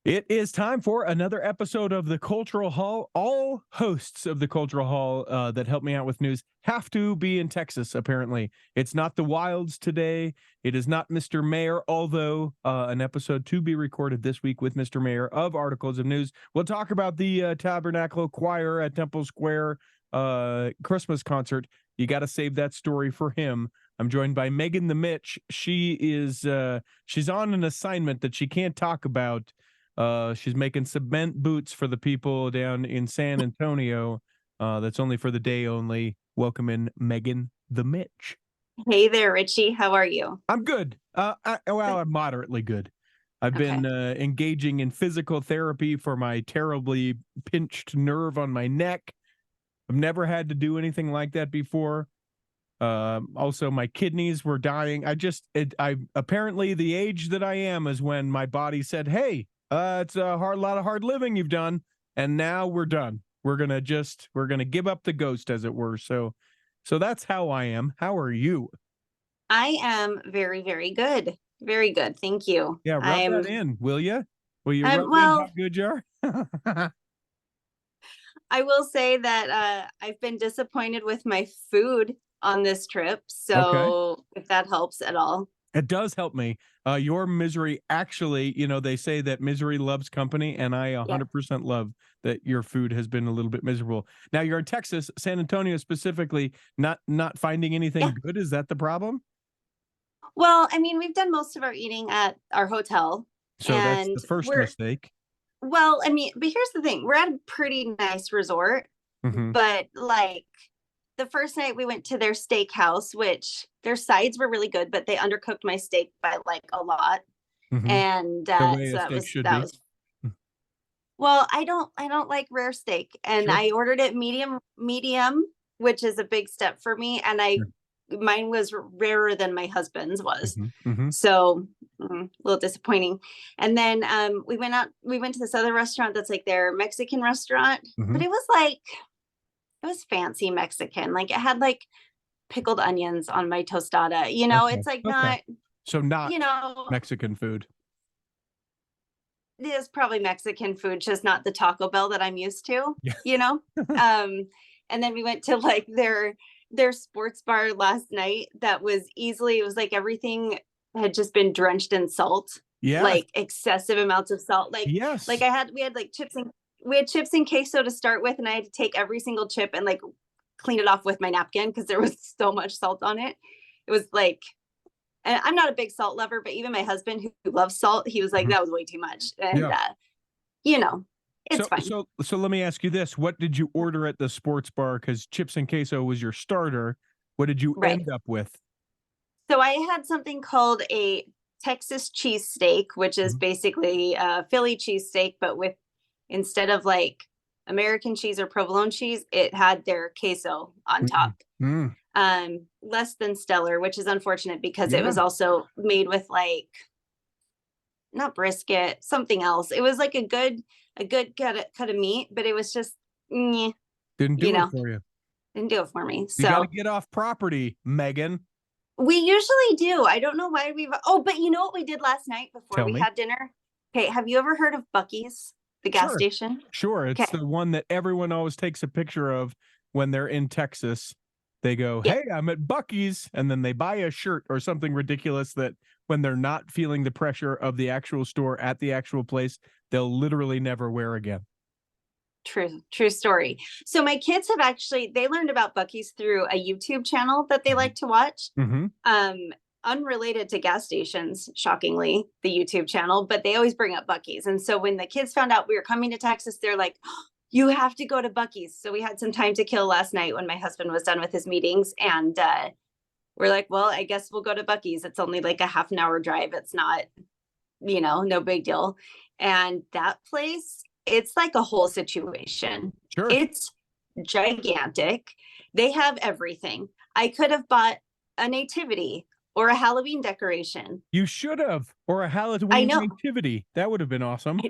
It is time for another episode of the Cultural Hall. All hosts of the Cultural Hall that help me out with news have to be in Texas, apparently. It's not the Wilds today. It is not Mr. Mayor, although an episode to be recorded this week with Mr. Mayor of Articles of News. We'll talk about the Tabernacle Choir at Temple Square Christmas concert. You got to save that story for him. I'm joined by Megan the Mitch. She is she's on an assignment that she can't talk about. She's making cement boots for the people down in San Antonio. That's only for the day only. Welcome in, Megan the Mitch. Hey there, Richie. How are you? I'm good. I'm moderately good. I've been engaging in physical therapy for my terribly pinched nerve on my neck. I've never had to do anything like that before. Also, my kidneys were dying. I apparently the age that I am is when my body said, "Hey, it's a lot of hard living you've done, and now we're done. We're gonna give up the ghost, as it were." So that's how I am. How are you? I am very, very good. Very good. Thank you. Yeah, rub that in, will you? Will you rub in how good you are? I will say that I've been disappointed with my food on this trip. So if that helps at all. It does help me. Your misery, actually, they say that misery loves company, and I 100% love that your food has been a little bit miserable. Now, you're in Texas, San Antonio specifically, not finding anything good. Is that the problem? Well, I mean, we've done most of our eating at our hotel. So that's the first mistake. Well, I mean, but here's the thing. We're at a pretty nice resort, but like the first night we went to their steakhouse, which their sides were really good, but they undercooked my steak by like a lot. And so that was well, I don't like rare steak, and I ordered it medium, which is a big step for me. And mine was rarer than my husband's was. So a little disappointing. And then we went to this other restaurant that's like their Mexican restaurant, but it was fancy Mexican. Like it had like pickled onions on my tostada. It's like not Mexican food. It is probably Mexican food, just not the Taco Bell that I'm used to, and then we went to like their sports bar last night that was it was like everything had just been drenched in salt. Like excessive amounts of salt. Like we had like chips and queso to start with, and I had to take every single chip and like clean it off with my napkin because there was so much salt on it. It was like, and I'm not a big salt lover, but even my husband who loves salt, he was like, that was way too much. And it's fine. So let me ask you this. What did you order at the sports bar? Because chips and queso was your starter. What did you end up with? So I had something called a Texas cheesesteak, which is basically a Philly cheesesteak, but with, instead of like American cheese or provolone cheese, it had their queso on top. Less than stellar, which is unfortunate because it was also made with like not brisket, something else. It was like a good cut of meat, but it was just didn't do it for you. Didn't do it for me. So you gotta get off property, Megan. We usually do. I don't know why but you know what we did last night before we had dinner? Okay, have you ever heard of Buc-ees, the gas station? Sure. It's the one that everyone always takes a picture of when they're in Texas. They go, "Hey, I'm at Buc-ees," and then they buy a shirt or something ridiculous that when they're not feeling the pressure of the actual store at the actual place, they'll literally never wear again. True story. So my kids they learned about Buc-ees through a YouTube channel that they like to watch. Unrelated to gas stations, shockingly, the YouTube channel, but they always bring up Buc-ees. And so when the kids found out we were coming to Texas, they're like, you have to go to Buc-ees. So we had some time to kill last night when my husband was done with his meetings. And we're like, well, I guess we'll go to Buc-ees. It's only like a half an hour drive. It's not, no big deal. And that place, it's like a whole situation. It's gigantic. They have everything. I could have bought a nativity or a Halloween decoration. You should have. Or a Halloween nativity. That would have been awesome.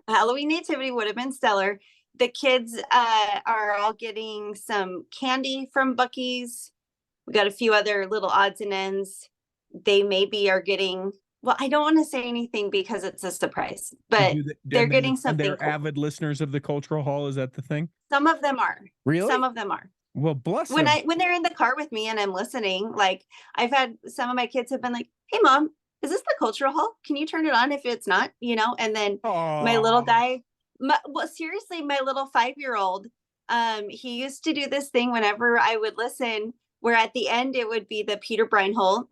A Halloween nativity would have been stellar. The kids are all getting some candy from Buc-ees. We got a few other little odds and ends. They maybe are getting well, I don't want to say anything because it's a surprise, but they're getting something. And they're avid listeners of the Cultural Hall. Is that the thing? Some of them are. Really? Some of them are. Well, bless them. When they're in the car with me and I'm listening, like I've had some of my kids have been like, "Hey, Mom, is this the Cultural Hall? Can you turn it on if it's not?" And then my little guy, seriously, my little 5-year-old, he used to do this thing whenever I would listen, where at the end it would be the Peter Breinholt,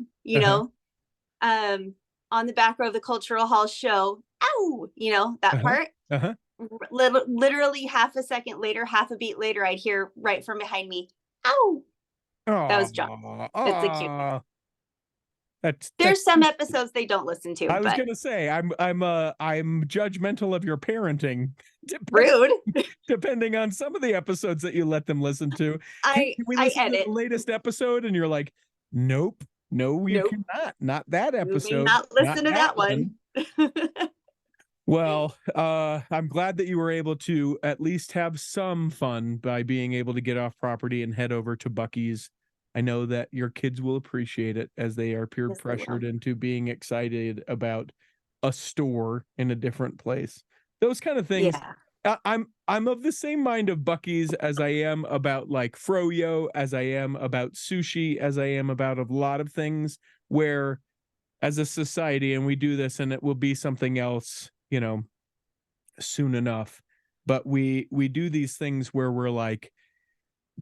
on the back row of the Cultural Hall show. Ow, that part. Literally half a second later, half a beat later, I'd hear right from behind me, "Ow." That was John. It's a cute. There's some episodes they don't listen to. I was gonna say I'm judgmental of your parenting. Rude. Depending on some of the episodes that you let them listen to. Can we listen to the latest episode? And you're like, nope, no, you cannot. Not that episode. Not listen to that one. Well, I'm glad that you were able to at least have some fun by being able to get off property and head over to Buc-ees. I know that your kids will appreciate it as they are peer pressured into being excited about a store in a different place. Those kind of things. Yeah. I'm of the same mind of Buc-ees as I am about like froyo, as I am about sushi, as I am about a lot of things where as a society, and we do this and it will be something else, soon enough. But we do these things where we're like,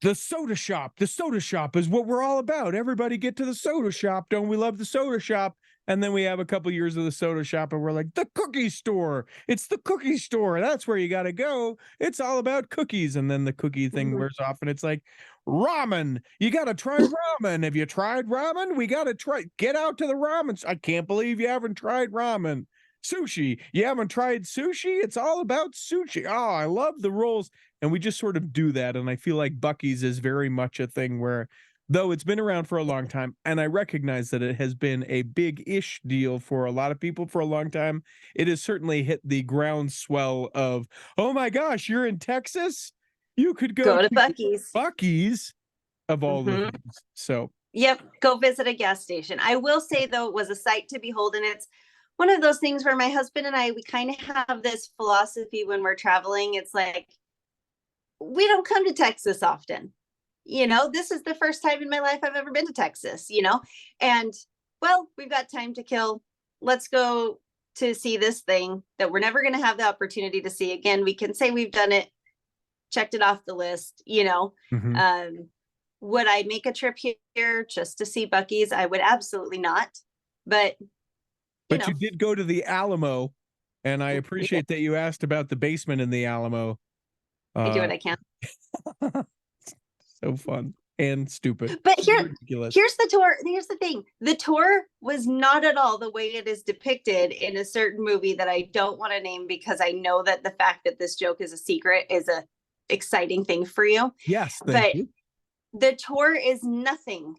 the soda shop is what we're all about. Everybody get to the soda shop. Don't we love the soda shop? And then we have a couple years of the soda shop and we're like, the cookie store. It's the cookie store. That's where you got to go. It's all about cookies. And then the cookie thing wears off and it's like, ramen. You got to try ramen. Have you tried ramen? We got to get out to the ramen. I can't believe you haven't tried ramen. Sushi. You haven't tried sushi? It's all about sushi. Oh, I love the rolls. And we just sort of do that. And I feel like Buc-ees is very much a thing where, though it's been around for a long time, and I recognize that it has been a big-ish deal for a lot of people for a long time, it has certainly hit the groundswell of, oh my gosh, you're in Texas? You could go to Buc-ees. Buc-ees of all the things. So. Yep, go visit a gas station. I will say, though, it was a sight to behold, and it's one of those things where my husband and I, we kind of have this philosophy when we're traveling. It's like, we don't come to Texas often. This is the first time in my life I've ever been to Texas, and well, we've got time to kill. Let's go to see this thing that we're never going to have the opportunity to see again. We can say we've done it, checked it off the list, would I make a trip here just to see Buc-ees? I would absolutely not. But you did go to the Alamo, and I appreciate that you asked about the basement in the Alamo. I do what I can. So fun and stupid. But here's the tour. Here's the thing. The tour was not at all the way it is depicted in a certain movie that I don't want to name because I know that the fact that this joke is a secret is a exciting thing for you. Yes, but the tour is nothing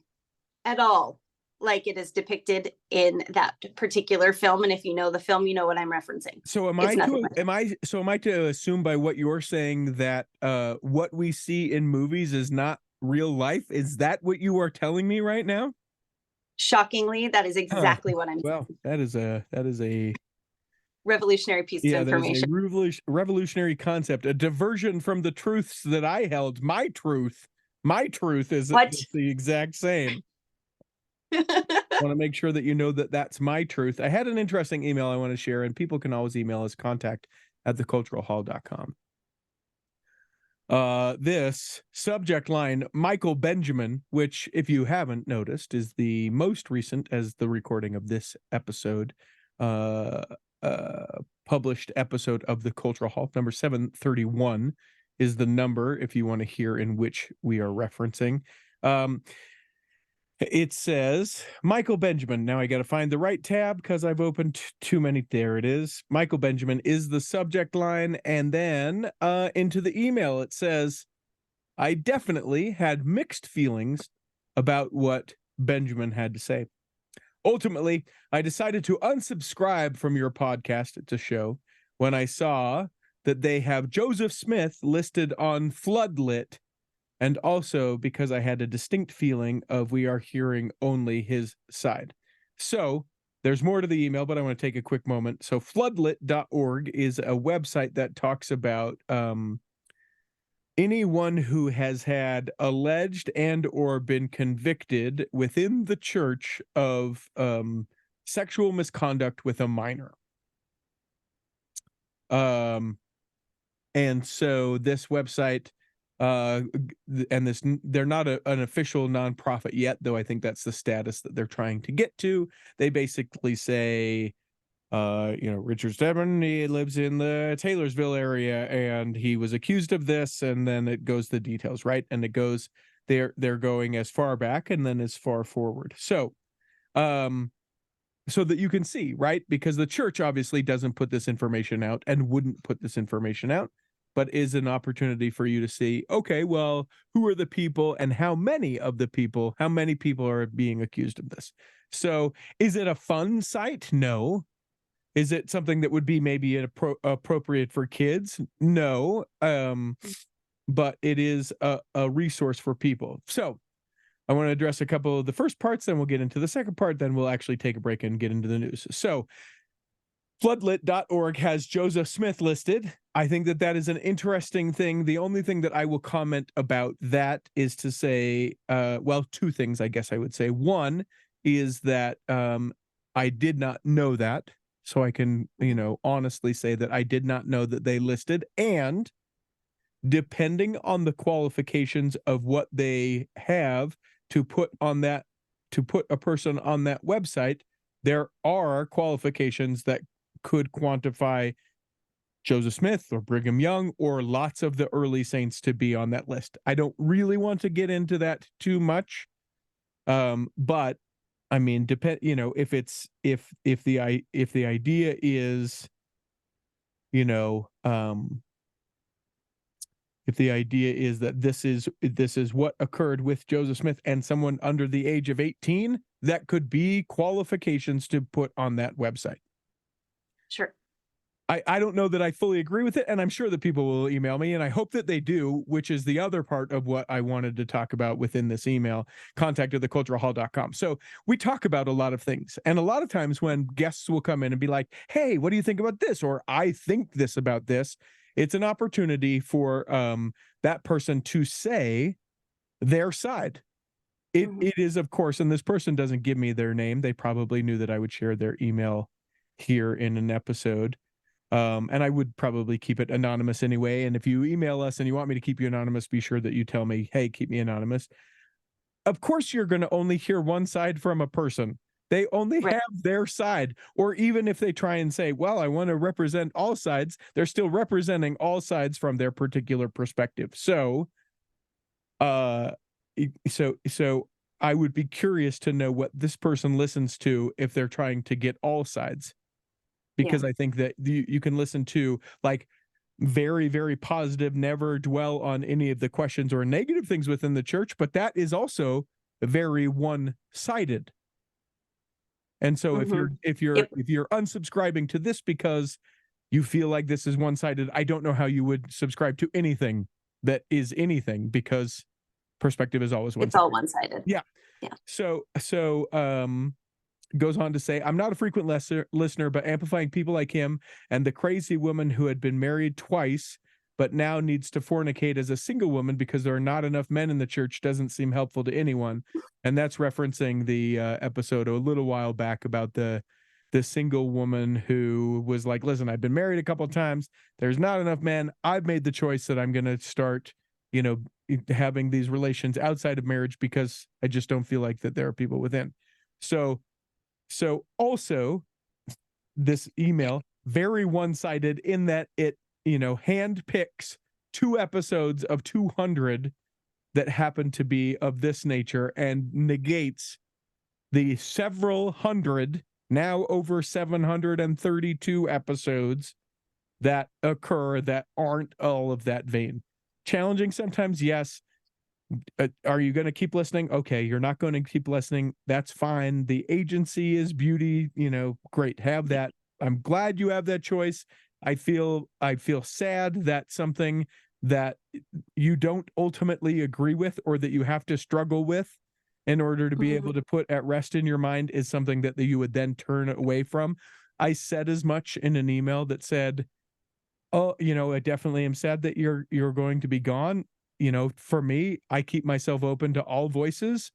at all like it is depicted in that particular film. And if you know the film, you know what I'm referencing. So am I to assume by what you're saying that what we see in movies is not real life? Is that what you are telling me right now? Shockingly, that is exactly what I'm saying. Well, that is a revolutionary piece of information. That is a revolutionary concept, a diversion from the truths that I held. My truth is the exact same. I want to make sure that you know that that's my truth. I had an interesting email I want to share, and people can always email us contact@theculturalhall.com. This subject line, Michael Benjamin, which, if you haven't noticed, is the most recent, as the recording of this episode, published episode of the Cultural Hall. Number 731 is the number, if you want to hear in which we are referencing. It says, Michael Benjamin. Now I got to find the right tab because I've opened too many. There it is. Michael Benjamin is the subject line. And then into the email, it says, I definitely had mixed feelings about what Benjamin had to say. Ultimately, I decided to unsubscribe from your podcast to show when I saw that they have Joseph Smith listed on Floodlit. And also because I had a distinct feeling of we are hearing only his side. So there's more to the email, but I want to take a quick moment. So floodlit.org is a website that talks about anyone who has had alleged and or been convicted within the church of sexual misconduct with a minor. And so this website, and this, they're not an official nonprofit yet, though I think that's the status that they're trying to get to. They basically say, Richard Stedman, he lives in the Taylorsville area and he was accused of this, and then it goes the details, right? And it goes, they're going as far back and then as far forward. So that you can see, right? Because the church obviously doesn't put this information out and wouldn't put this information out, but is an opportunity for you to see, okay, well, who are the people and how many people are being accused of this? So is it a fun site? No. Is it something that would be maybe appropriate for kids? No. But it is a resource for people. So I want to address a couple of the first parts, then we'll get into the second part, then we'll actually take a break and get into the news. So floodlit.org has Joseph Smith listed. I think that is an interesting thing. The only thing that I will comment about that is to say, two things, I guess I would say. One is that I did not know that. So I can, honestly say that I did not know that they listed. And depending on the qualifications of what they have to put a person on that website, there are qualifications that could quantify Joseph Smith or Brigham Young or lots of the early saints to be on that list. I don't really want to get into that too much. But I mean, if the idea is, if the idea is that this is what occurred with Joseph Smith and someone under the age of 18, that could be qualifications to put on that website. Sure. I don't know that I fully agree with it, and I'm sure that people will email me, and I hope that they do, which is the other part of what I wanted to talk about within this email, contact@theculturalhall.com. So we talk about a lot of things, and a lot of times when guests will come in and be like, hey, what do you think about this? Or I think this about this, it's an opportunity for that person to say their side. It is, of course, and this person doesn't give me their name. They probably knew that I would share their email here in an episode. And I would probably keep it anonymous anyway. And if you email us and you want me to keep you anonymous, be sure that you tell me, hey, keep me anonymous. Of course, you're going to only hear one side from a person. They only have their side. Or even if they try and say, well, I want to represent all sides, they're still representing all sides from their particular perspective. So I would be curious to know what this person listens to if they're trying to get all sides. Because I think that you can listen to like very, very positive, never dwell on any of the questions or negative things within the church, but that is also very one-sided. And so if you're unsubscribing to this because you feel like this is one-sided, I don't know how you would subscribe to anything that is anything, because perspective is always one-sided. It's all one-sided. Yeah. So goes on to say, I'm not a frequent listener, but amplifying people like him and the crazy woman who had been married twice, but now needs to fornicate as a single woman because there are not enough men in the church doesn't seem helpful to anyone. And that's referencing the episode a little while back about the single woman who was like, listen, I've been married a couple of times. There's not enough men. I've made the choice that I'm going to start, having these relations outside of marriage because I just don't feel like that there are people within. So also this email, very one-sided in that it, hand picks 2 episodes of 200 that happen to be of this nature and negates the several hundred, now over 732 episodes that occur that aren't all of that vein. Challenging sometimes, yes. Are you going to keep listening? Okay, you're not going to keep listening. That's fine. The agency is beauty, great. Have that. I'm glad you have that choice. I feel sad that something that you don't ultimately agree with or that you have to struggle with in order to be able to put at rest in your mind is something that you would then turn away from. I said as much in an email that said, oh, I definitely am sad that you're going to be gone. For me, I keep myself open to all voices.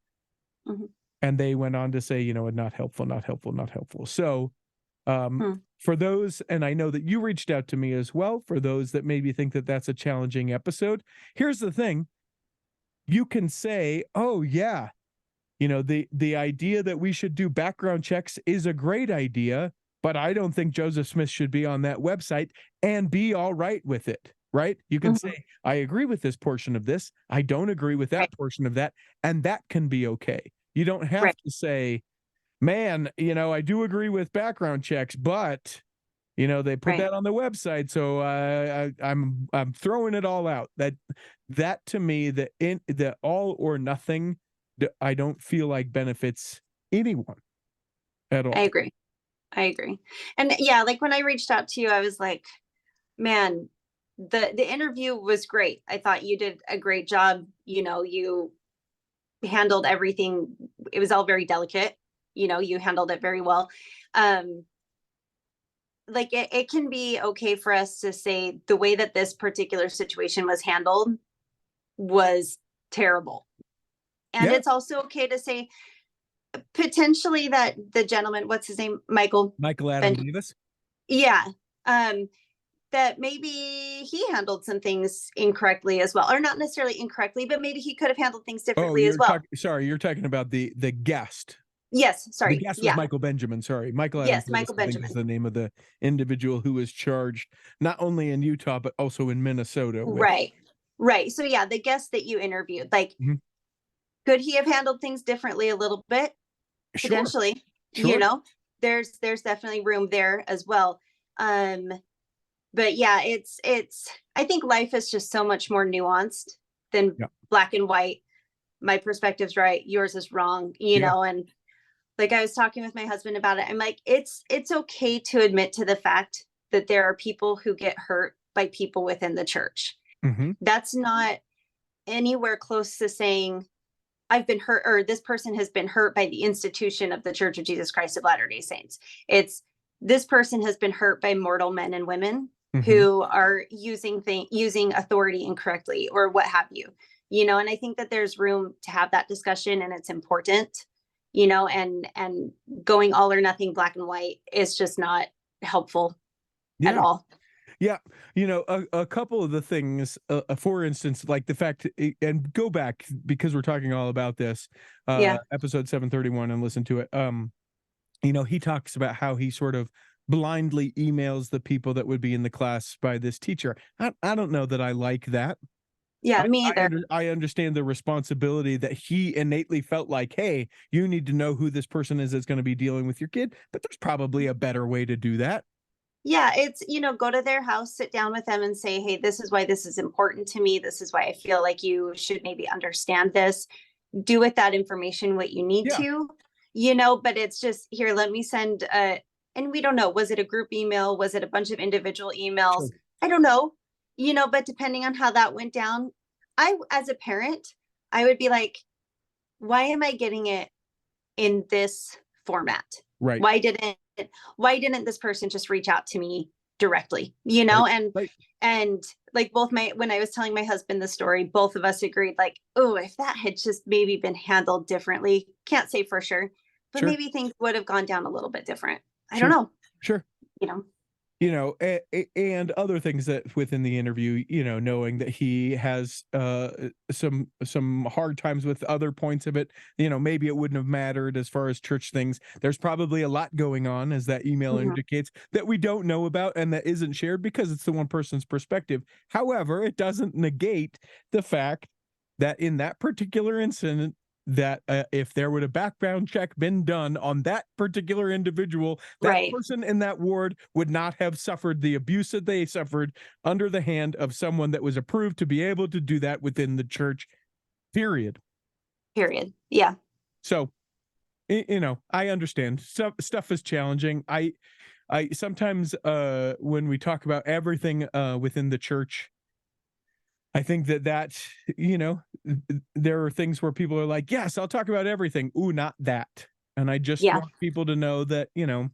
And they went on to say, not helpful, not helpful, not helpful. So for those, and I know that you reached out to me as well, for those that maybe think that that's a challenging episode, here's the thing. You can say, oh yeah, the idea that we should do background checks is a great idea, but I don't think Joseph Smith should be on that website, and be all right with it, right? You can say, I agree with this portion of this. I don't agree with that portion of that. And that can be okay. You don't have to say, man, I do agree with background checks, but, they put that on the website. So I'm throwing it all out. That to me, the all or nothing, I don't feel like benefits anyone at all. I agree. And yeah, like when I reached out to you, I was like, man, the interview was great. I thought you did a great job. You handled everything. It was all very delicate. You handled it very well. Like it can be okay for us to say the way that this particular situation was handled was terrible. And it's also okay to say, potentially, that the gentleman, what's his name? Michael Adam Davis. Yeah. That maybe he handled some things incorrectly as well, or not necessarily incorrectly, but maybe he could have handled things differently as well. You're talking about the guest. Yes. Sorry. The guest was Michael Benjamin. Sorry. Michael Adam Davis, Michael Benjamin is the name of the individual who was charged not only in Utah, but also in Minnesota. Right. So yeah, the guest that you interviewed, like, could he have handled things differently a little bit? Potentially, there's definitely room there as well. But yeah, it's I think life is just so much more nuanced than black and white. My perspective's right, yours is wrong, know. And like I was talking with my husband about it, I'm like, it's okay to admit to the fact that there are people who get hurt by people within the church. That's not anywhere close to saying I've been hurt, or this person has been hurt by the institution of the Church of Jesus Christ of Latter-day Saints. It's this person has been hurt by mortal men and women who are using authority incorrectly, or what have you. And I think that there's room to have that discussion, and it's important, and going all or nothing, black and white, is just not helpful at all. Yeah. A couple of the things, for instance, like the fact, and go back because we're talking all about this, episode 731, and listen to it. He talks about how he sort of blindly emails the people that would be in the class by this teacher. I don't know that I like that. Yeah, me either. I understand the responsibility that he innately felt like, hey, you need to know who this person is that's going to be dealing with your kid, but there's probably a better way to do that. Yeah, it's, go to their house, sit down with them and say, hey, this is why this is important to me. This is why I feel like you should maybe understand this. Do with that information what you need to, but it's just, here, let me send and we don't know, was it a group email? Was it a bunch of individual emails? Sure. I don't know, but depending on how that went down, as a parent, I would be like, why am I getting it in this format? Right. Why didn't this person just reach out to me directly, and like when I was telling my husband the story, both of us agreed, like, oh, if that had just maybe been handled differently, can't say for sure, but maybe things would have gone down a little bit different. I don't know. Sure. And other things that within the interview, knowing that he has some hard times with other points of it, maybe it wouldn't have mattered as far as church things. There's probably a lot going on, as that email indicates, that we don't know about and that isn't shared because it's the one person's perspective. However, it doesn't negate the fact that in that particular incident, that if there would have background check been done on that particular individual, that person in that ward would not have suffered the abuse that they suffered under the hand of someone that was approved to be able to do that within the church, period. Yeah. So, I understand stuff is challenging. I sometimes when we talk about everything within the church, I think that, you know, there are things where people are like, yes, I'll talk about everything. Ooh, not that. And I just want people to know that, you know,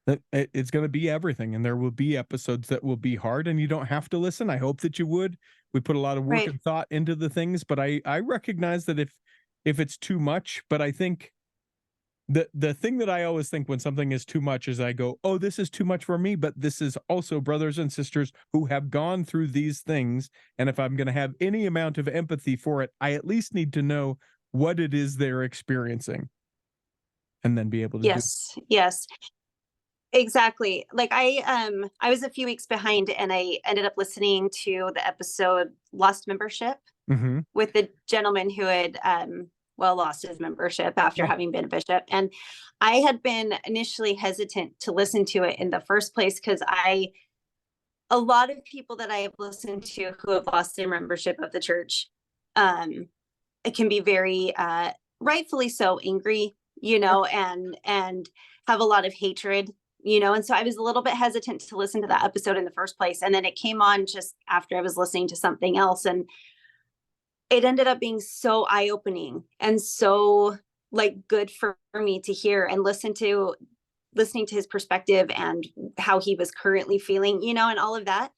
that it's going to be everything. And there will be episodes that will be hard and you don't have to listen. I hope that you would. We put a lot of work and thought into the things, but I recognize that if it's too much, but I think the thing that I always think when something is too much is I go, oh, this is too much for me, but this is also brothers and sisters who have gone through these things. And if I'm going to have any amount of empathy for it, I at least need to know what it is they're experiencing and then be able to do. Yes, exactly. Like I was a few weeks behind and I ended up listening to the episode Lost Membership with the gentleman who had, lost his membership after having been a bishop. And I had been initially hesitant to listen to it in the first place because a lot of people that I have listened to who have lost their membership of the church, it can be very, rightfully so, angry, you know, and have a lot of hatred, you know. And so I was a little bit hesitant to listen to that episode in the first place. And then it came on just after I was listening to something else. And it ended up being so eye-opening and so like good for me to hear and listening to his perspective and how he was currently feeling, you know, and all of that.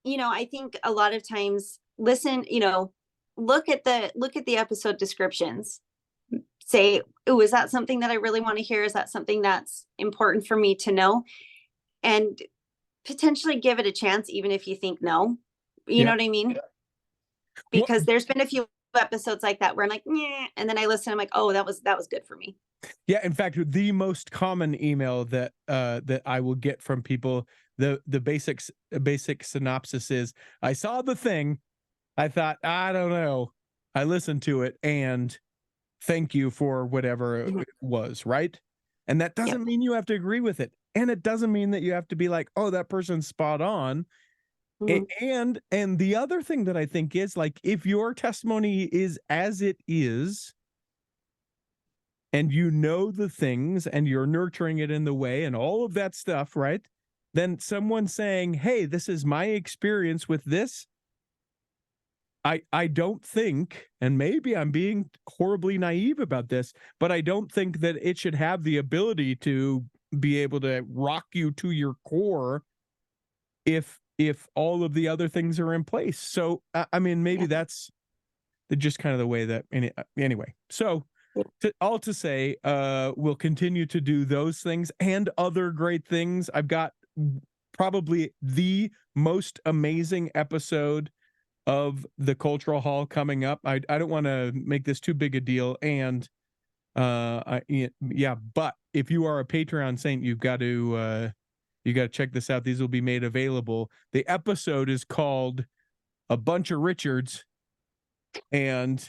You know, I think a lot of times listen, you know, look at the episode descriptions, say, oh, is that something that I really want to hear? Is that something that's important for me to know? And potentially give it a chance, even if you think no, you know what I mean? Because there's been a few episodes like that where I'm like, yeah, and then I listen, I'm like, oh, that was good for me. Yeah, in fact, the most common email that I will get from people, the basic synopsis is, I saw the thing, I thought, I don't know, I listened to it, and thank you for whatever it was, right? And that doesn't mean you have to agree with it, and it doesn't mean that you have to be like, oh, that person's spot on. And the other thing that I think is, like, if your testimony is as it is, and you know the things and you're nurturing it in the way and all of that stuff, right? Then someone saying, hey, this is my experience with this. I don't think, and maybe I'm being horribly naive about this, but I don't think that it should have the ability to be able to rock you to your core if all of the other things are in place. So, I mean, maybe that's just kind of the way that, anyway. So to say, we'll continue to do those things and other great things. I've got probably the most amazing episode of the Cultural Hall coming up. I don't want to make this too big a deal. And but if you are a Patreon saint, you've got to check this out. These will be made available. The episode is called A Bunch of Richards, and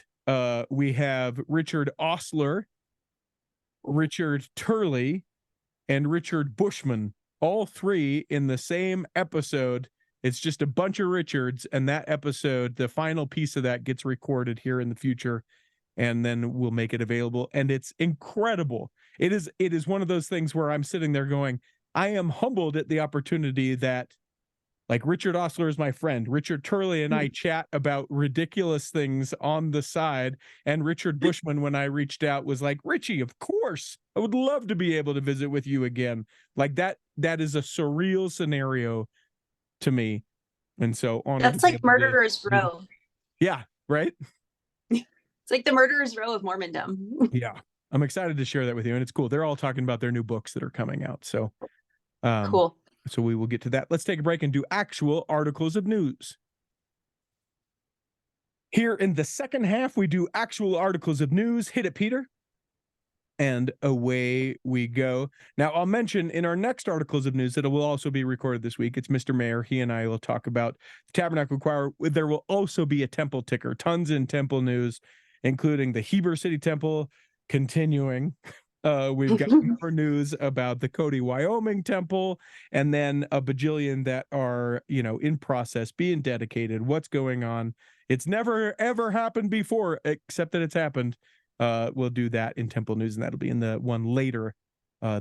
we have Richard Ostler, Richard Turley, and Richard Bushman, all three in the same episode. It's just a bunch of Richards, and that episode, the final piece of that, gets recorded here in the future, and then we'll make it available. And it's incredible. It is one of those things where I'm sitting there going, I am humbled at the opportunity that, like, Richard Ostler is my friend. Richard Turley and I chat about ridiculous things on the side. And Richard Bushman, when I reached out, was like, Richie, of course, I would love to be able to visit with you again. Like that is a surreal scenario to me. And so that's like Murderer's Row. Yeah, right? It's like the Murderer's Row of Mormondom. Yeah. I'm excited to share that with you. And it's cool. They're all talking about their new books that are coming out. So cool. So we will get to that. Let's take a break and do actual articles of news. Here in the second half, we do actual articles of news. Hit it, Peter. And away we go. Now, I'll mention in our next articles of news that it will also be recorded this week. It's Mr. Mayor. He and I will talk about the Tabernacle Choir. There will also be a temple ticker. Tons in temple news, including the Heber City Temple continuing. We've got more news about the Cody, Wyoming temple, and then a bajillion that are, in process, being dedicated. What's going on? It's never, ever happened before, except that it's happened. We'll do that in temple news, and that'll be in the one later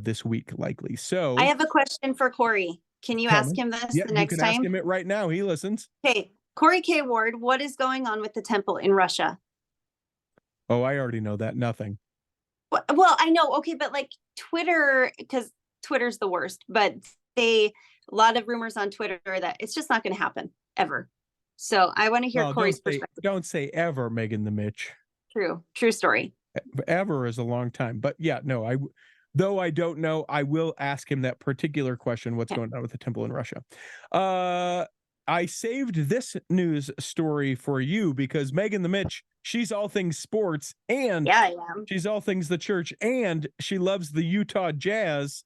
this week, likely. So I have a question for Corey. Can you ask him this the next time? Ask him it right now. He listens. Okay. Corey K. Ward, what is going on with the temple in Russia? Oh, I already know that. Nothing. Well, I know. Okay, but like Twitter, because Twitter's the worst, but a lot of rumors on Twitter that it's just not going to happen ever. So I want to hear Corey's perspective. Don't say ever, Megan the Mitch. True story. Ever is a long time, but yeah, no, though I don't know, I will ask him that particular question. What's going on with the temple in Russia? I saved this news story for you because Megan the Mitch, she's all things sports, and yeah, I am. She's all things the church, and she loves the Utah Jazz.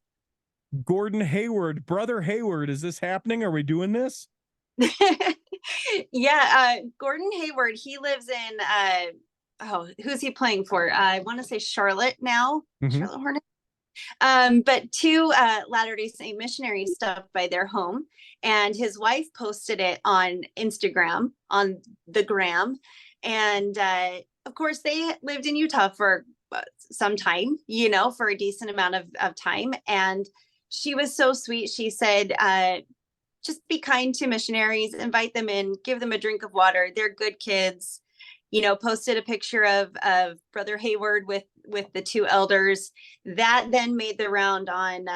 Gordon Hayward, brother Hayward, is this happening? Are we doing this? Yeah, Gordon Hayward, he lives in who's he playing for? I want to say Charlotte now. Charlotte Hornets. But two Latter-day Saint missionaries stopped by their home, and his wife posted it on Instagram, on the gram. And of course, they lived in Utah for some time, for a decent amount of time. And she was so sweet. She said, just be kind to missionaries, invite them in, give them a drink of water. They're good kids. Posted a picture of Brother Hayward with the two elders. That then made the round on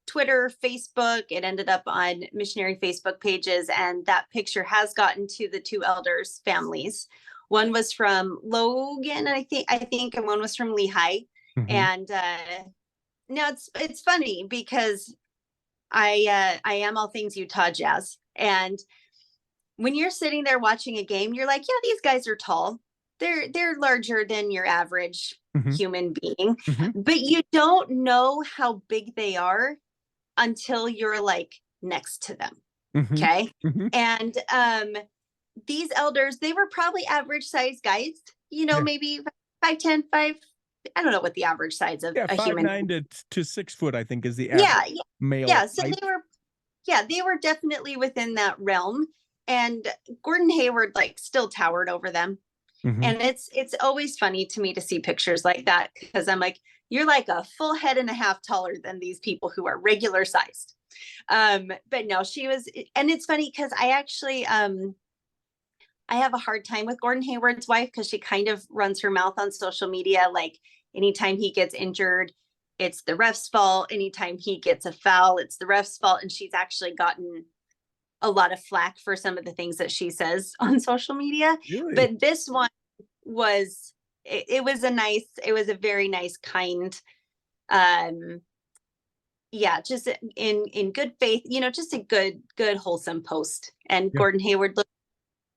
Twitter, Facebook. It ended up on missionary Facebook pages, and that picture has gotten to the two elders' families. One was from Logan, I think, and one was from Lehi. And now it's funny because I am all things Utah Jazz, and when you're sitting there watching a game, you're like, yeah, these guys are tall. They're larger than your average human being, but you don't know how big they are until you're like next to them. Okay. And these elders, they were probably average size guys, maybe 5'10", I don't know what the average size of a human. 5'9" to 6 foot, I think, is the average male. Yeah. So they were definitely within that realm. And Gordon Hayward still towered over them. And it's always funny to me to see pictures like that, because I'm like, you're like a full head and a half taller than these people who are regular sized. But no, she was, and it's funny because I actually, I have a hard time with Gordon Hayward's wife because she kind of runs her mouth on social media. Like anytime he gets injured, it's the ref's fault. Anytime he gets a foul, it's the ref's fault. And she's actually gotten a lot of flack for some of the things that she says on social media. Really? But this one was, it was a very nice, kind, just in good faith, just a good, wholesome post. And Gordon Hayward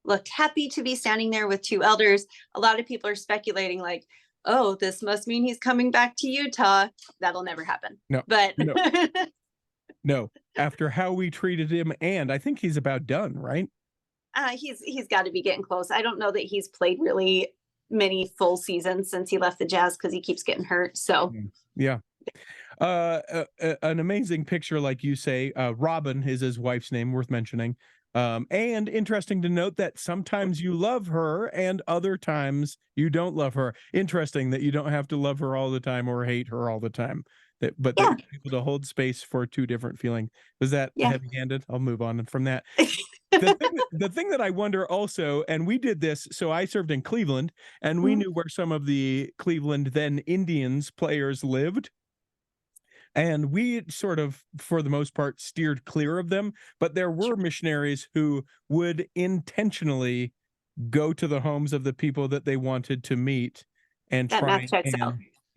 looked happy to be standing there with two elders. A lot of people are speculating like, oh, this must mean he's coming back to Utah. That'll never happen. No, but no, after how we treated him, and I think he's about done, right? He's got to be getting close. I don't know that he's played really many full seasons since he left the Jazz because he keeps getting hurt. So yeah. An amazing picture, like you say. Robin is his wife's name, worth mentioning. And interesting to note that sometimes you love her and other times you don't love her. Interesting that you don't have to love her all the time or hate her all the time. But they're able to hold space for two different feelings. Was that heavy-handed? I'll move on from that. The thing that I wonder also, and we did this, so I served in Cleveland, and we knew where some of the Cleveland then Indians players lived. And we sort of, for the most part, steered clear of them. But there were missionaries who would intentionally go to the homes of the people that they wanted to meet and try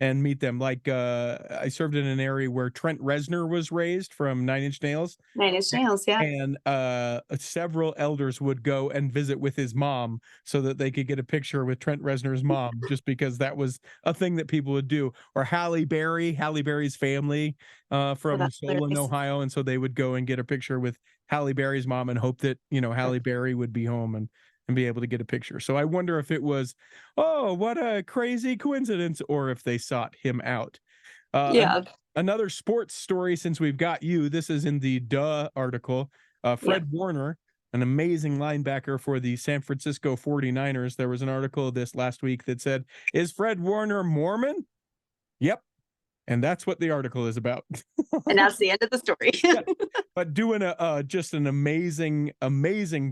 and meet them. Like I served in an area where Trent Reznor was raised from Nine Inch Nails. Nine Inch Nails, yeah. And several elders would go and visit with his mom so that they could get a picture with Trent Reznor's mom, just because that was a thing that people would do. Or Halle Berry's family from Solon, Ohio. And so they would go and get a picture with Halle Berry's mom and hope that, Halle Berry would be home and be able to get a picture. So I wonder if it was, oh, what a crazy coincidence, or if they sought him out. Another sports story, since we've got you. This is in the article. Fred Warner, an amazing linebacker for the San Francisco 49ers. There was an article this last week that said, is Fred Warner Mormon? Yep. And that's what the article is about. And that's the end of the story. Yeah. But doing just an amazing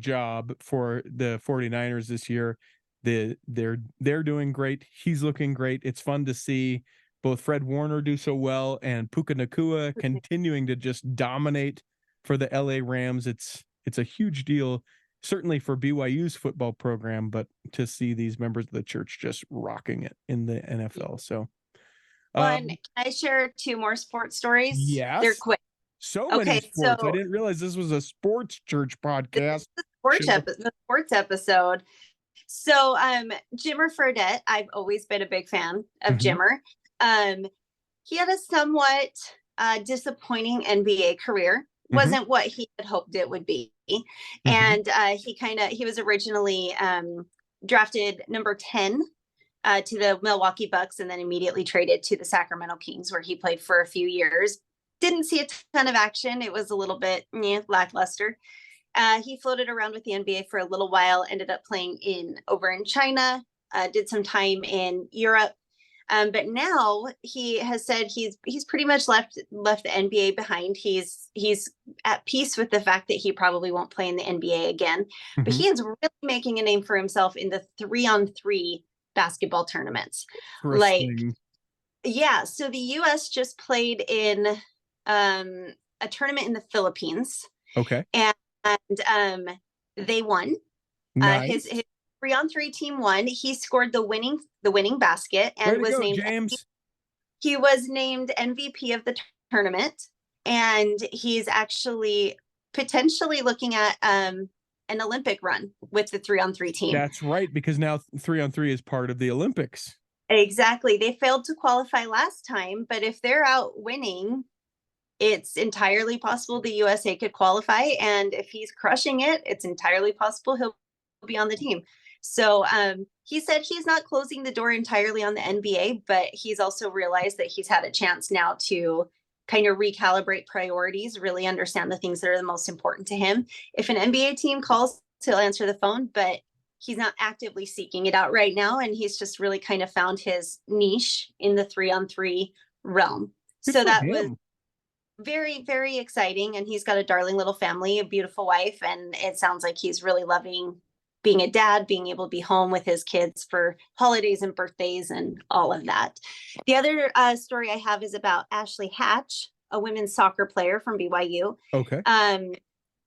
job for the 49ers this year. They're doing great. He's looking great. It's fun to see both Fred Warner do so well and Puka Nacua continuing to just dominate for the LA Rams. It's a huge deal, certainly for BYU's football program, but to see these members of the church just rocking it in the NFL. So can I share 2 more sports stories? Yes. They're quick. So many sports. I didn't realize this was a sports church podcast. The sports episode. So Jimmer Fredette, I've always been a big fan of Jimmer. He had a somewhat disappointing NBA career. Wasn't what he had hoped it would be. And he was originally drafted number 10 to the Milwaukee Bucks and then immediately traded to the Sacramento Kings, where he played for a few years. Didn't see a ton of action. It was a little bit lackluster. He floated around with the NBA for a little while, ended up playing over in China, did some time in Europe. But now he has said he's pretty much left the NBA behind. He's at peace with the fact that he probably won't play in the NBA again. But he is really making a name for himself in the 3-on-3 basketball tournaments. So the US just played in a tournament in the Philippines. Okay. And they won. Nice. His 3-on-3 team won. He scored the winning basket and was named James. He was named MVP of the tournament, and he's actually potentially looking at an Olympic run with the 3-on-3 team. That's right, because now 3-on-3 is part of the Olympics. Exactly. They failed to qualify last time, but if they're out winning, it's entirely possible the USA could qualify. And if he's crushing it, it's entirely possible he'll be on the team. So he said he's not closing the door entirely on the NBA, but he's also realized that he's had a chance now to kind of recalibrate priorities, really understand the things that are the most important to him. If an NBA team calls, he'll answer the phone, but he's not actively seeking it out right now. And he's just really kind of found his niche in the 3-on-3 realm. So that was very, very exciting. And he's got a darling little family, a beautiful wife. And it sounds like he's really loving being a dad, being able to be home with his kids for holidays and birthdays and all of that. The other story I have is about Ashley Hatch, a women's soccer player from BYU. Okay.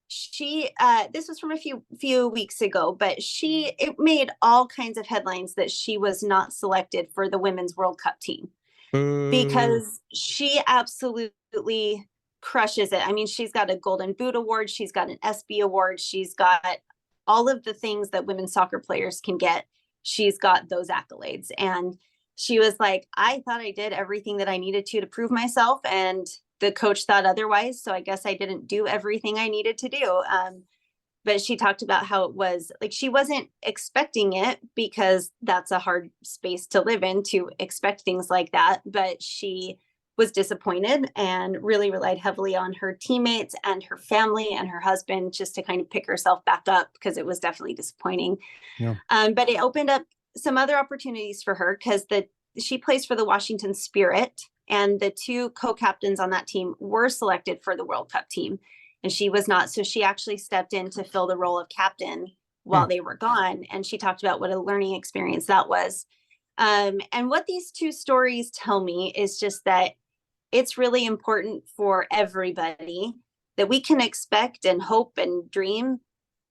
She this was from a few weeks ago, but it made all kinds of headlines that she was not selected for the Women's World Cup team because she absolutely crushes it. I mean, she's got a Golden Boot award, she's got an ESPY award, she's got all of the things that women's soccer players can get. She's got those accolades. And she was like, I thought I did everything that I needed to prove myself. And the coach thought otherwise. So I guess I didn't do everything I needed to do. But she talked about how it was like, she wasn't expecting it because that's a hard space to live in, to expect things like that. But she was disappointed and really relied heavily on her teammates and her family and her husband just to kind of pick herself back up, because it was definitely disappointing. Yeah. But it opened up some other opportunities for her, because she plays for the Washington Spirit, and the 2 co-captains on that team were selected for the World Cup team, and she was not. So she actually stepped in to fill the role of captain while they were gone. And she talked about what a learning experience that was. And what these 2 stories tell me is just that it's really important for everybody that we can expect and hope and dream,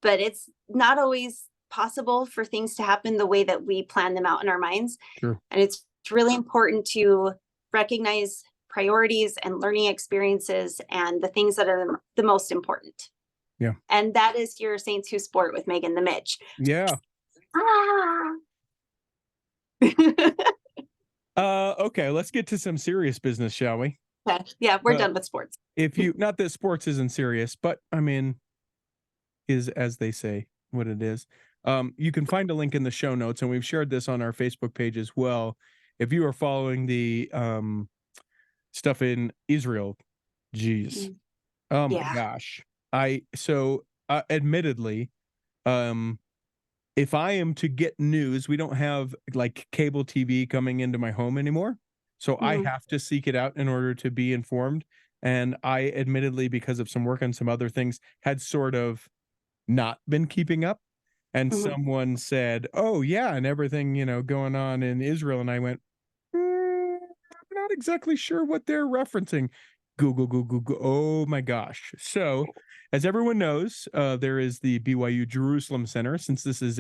but it's not always possible for things to happen the way that we plan them out in our minds. Sure. And it's really important to recognize priorities and learning experiences and the things that are the most important. Yeah. And that is your Saints Who Sport with Megan the Mitch. Yeah. Okay, let's get to some serious business, shall we? Okay. Yeah, we're done with sports. Not that sports isn't serious, but I mean, is, as they say, what it is. You can find a link in the show notes, and we've shared this on our Facebook page as well. If you are following the stuff in Israel, geez. Oh my gosh. Admittedly, if I am to get news, we don't have like cable TV coming into my home anymore. So I have to seek it out in order to be informed. And I admittedly, because of some work on some other things, had sort of not been keeping up. And someone said, oh yeah, and everything, going on in Israel. And I went, I'm not exactly sure what they're referencing. Google. Oh my gosh. So as everyone knows, there is the BYU Jerusalem Center. Since this is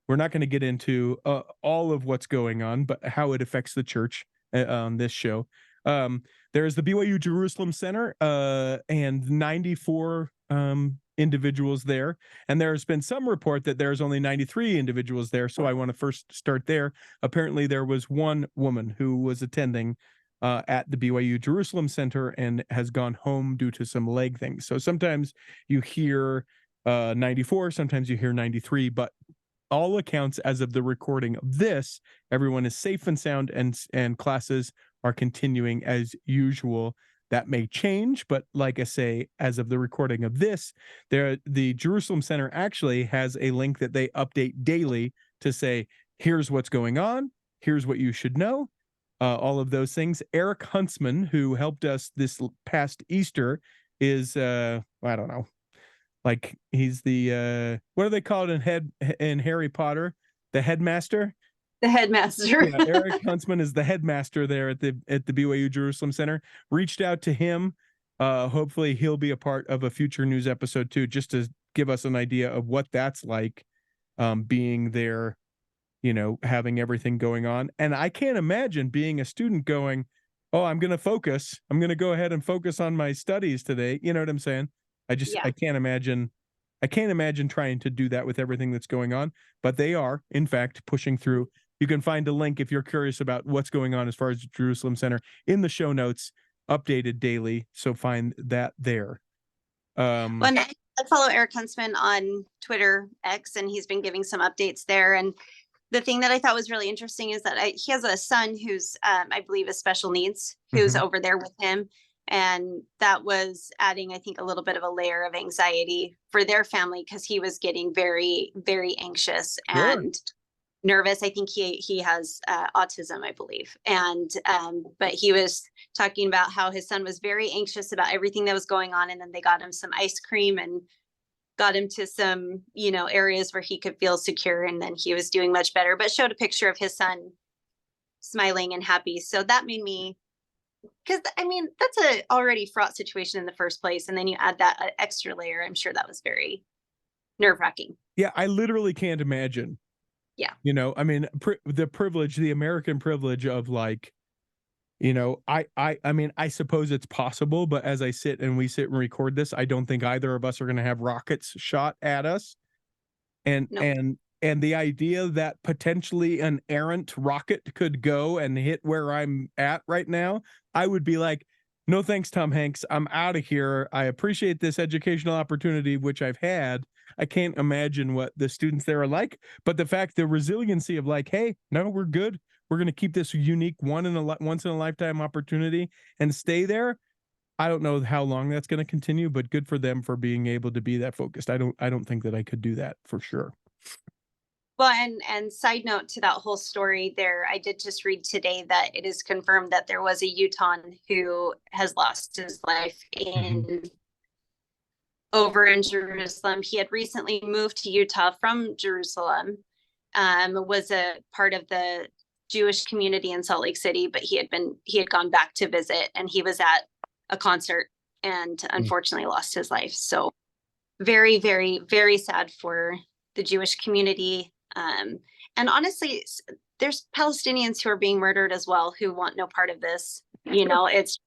we're not going to get into all of what's going on, but how it affects the church on this show. There is the BYU Jerusalem Center and 94 individuals there. And there's been some report that there's only 93 individuals there. So I want to first start there. Apparently there was one woman who was attending at the BYU Jerusalem Center and has gone home due to some leg things. So sometimes you hear 94, sometimes you hear 93, but all accounts as of the recording of this, everyone is safe and sound, and classes are continuing as usual. That may change, but like I say, as of the recording of this, the Jerusalem Center actually has a link that they update daily to say, here's what's going on, here's what you should know, all of those things. Eric Huntsman, who helped us this past Easter, is, I don't know, like he's the, what do they call it in Harry Potter? The headmaster? The headmaster. Yeah, Eric Huntsman is the headmaster there at the BYU Jerusalem Center. Reached out to him. Hopefully he'll be a part of a future news episode too, just to give us an idea of what that's like, being there, having everything going on. And I can't imagine being a student going, oh, I'm going to focus. I'm going to go ahead and focus on my studies today. You know what I'm saying? I can't imagine. I can't imagine trying to do that with everything that's going on, but they are, in fact, pushing through. You can find a link if you're curious about what's going on as far as the Jerusalem Center in the show notes, updated daily. So find that there. Well, I follow Eric Huntsman on Twitter X, and he's been giving some updates there. And the thing that I thought was really interesting is that he has a son who's, I believe, is special needs, who's over there with him. And that was adding, I think, a little bit of a layer of anxiety for their family, because he was getting very, very anxious and nervous. I think he has autism, I believe. And but he was talking about how his son was very anxious about everything that was going on. And then they got him some ice cream and got him to some, areas where he could feel secure. And then he was doing much better, but showed a picture of his son smiling and happy. So that made me, because that's a already fraught situation in the first place. And then you add that extra layer. I'm sure that was very nerve-wracking. Yeah, I literally can't imagine. Yeah. The privilege, the American privilege of like, I suppose it's possible, but as we sit and record this, I don't think either of us are going to have rockets shot at us. And the idea that potentially an errant rocket could go and hit where I'm at right now, I would be like, no thanks, Tom Hanks. I'm out of here. I appreciate this educational opportunity, which I've had. I can't imagine what the students there are like, but the resiliency of like, hey, no, we're good. We're going to keep this unique once in a lifetime opportunity and stay there. I don't know how long that's going to continue, but good for them for being able to be that focused. I don't think that I could do that for sure. Well, and side note to that whole story there, I did just read today that it is confirmed that there was a Utahn who has lost his life over in Jerusalem. He had recently moved to Utah from Jerusalem, was a part of the Jewish community in Salt Lake City, but he had gone back to visit, and he was at a concert and unfortunately lost his life. So very, very, very sad for the Jewish community. And honestly, there's Palestinians who are being murdered as well, who want no part of this. It's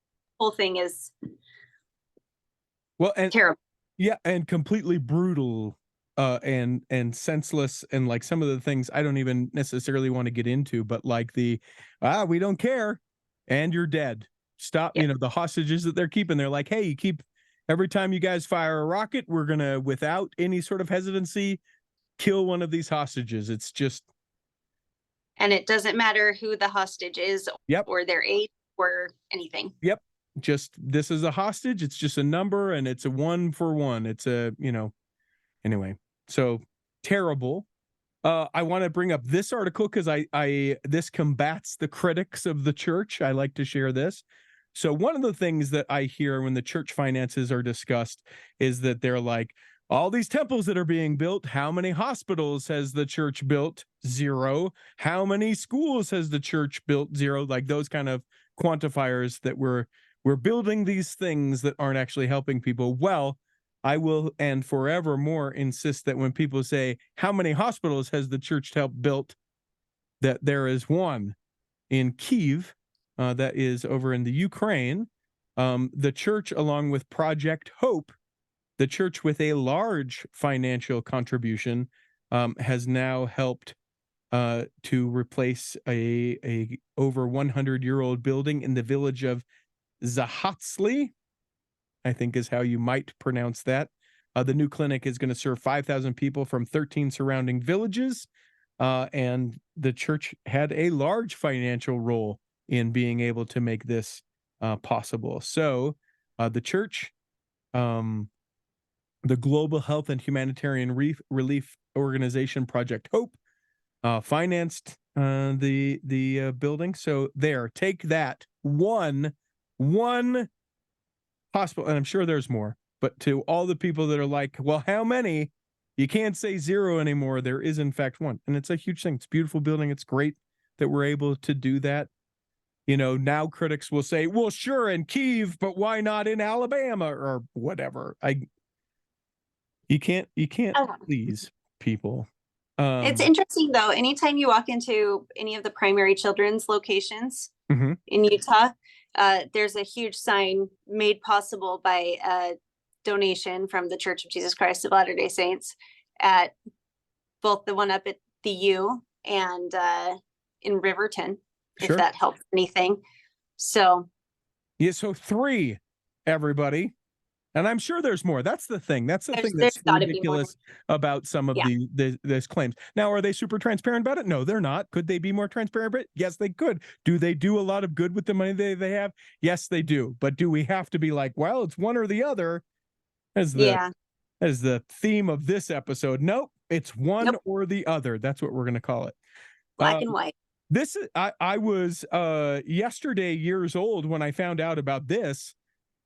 whole thing is terrible. Yeah, and completely brutal, and senseless, and like some of the things I don't even necessarily want to get into, but like we don't care, and you're dead. Stop. Yep. The hostages that they're keeping. They're like, hey, every time you guys fire a rocket, we're gonna, without any sort of hesitancy, kill one of these hostages. It's just, and it doesn't matter who the hostage is, or their age or anything. Yep. Just, this is a hostage. It's just a number, and it's a 1 for 1. It's a, anyway, so terrible. I want to bring up this article because this combats the critics of the church. I like to share this. So one of the things that I hear when the church finances are discussed is that they're like, all these temples that are being built, how many hospitals has the church built? 0. How many schools has the church built? 0. Like those kind of quantifiers that we're building these things that aren't actually helping people. Well, I will and forevermore insist that when people say, how many hospitals has the church helped built, that there is one in Kyiv, that is over in the Ukraine. The church, along with Project Hope, the church with a large financial contribution, has now helped to replace a over 100-year-old building in the village of Zahatsli, I think is how you might pronounce that. The new clinic is going to serve 5,000 people from 13 surrounding villages, and the church had a large financial role in being able to make this possible. So the church, the Global Health and Humanitarian Relief Organization Project Hope, financed the building. So there, take that. One hospital, and I'm sure there's more, but to all the people that are like, well, how many? You can't say 0 anymore. There is in fact one, and it's a huge thing. It's a beautiful building. It's great that we're able to do that. You know, now critics will say, well, sure, in Kyiv, but why not in Alabama or whatever? You can't please people. It's interesting though. Anytime you walk into any of the primary children's locations in Utah, there's a huge sign made possible by a donation from the Church of Jesus Christ of Latter-day Saints at both the one up at the U and in Riverton, if that helps anything. So yeah, so 3, everybody. And I'm sure there's more. That's the thing. That's the thing that's ridiculous about some of these claims. Now, are they super transparent about it? No, they're not. Could they be more transparent about it? Yes, they could. Do they do a lot of good with the money they have? Yes, they do. But do we have to be like, well, it's one or the other as the theme of this episode? Nope, it's one or the other. That's what we're going to call it. Black and white. This I was yesterday years old when I found out about this.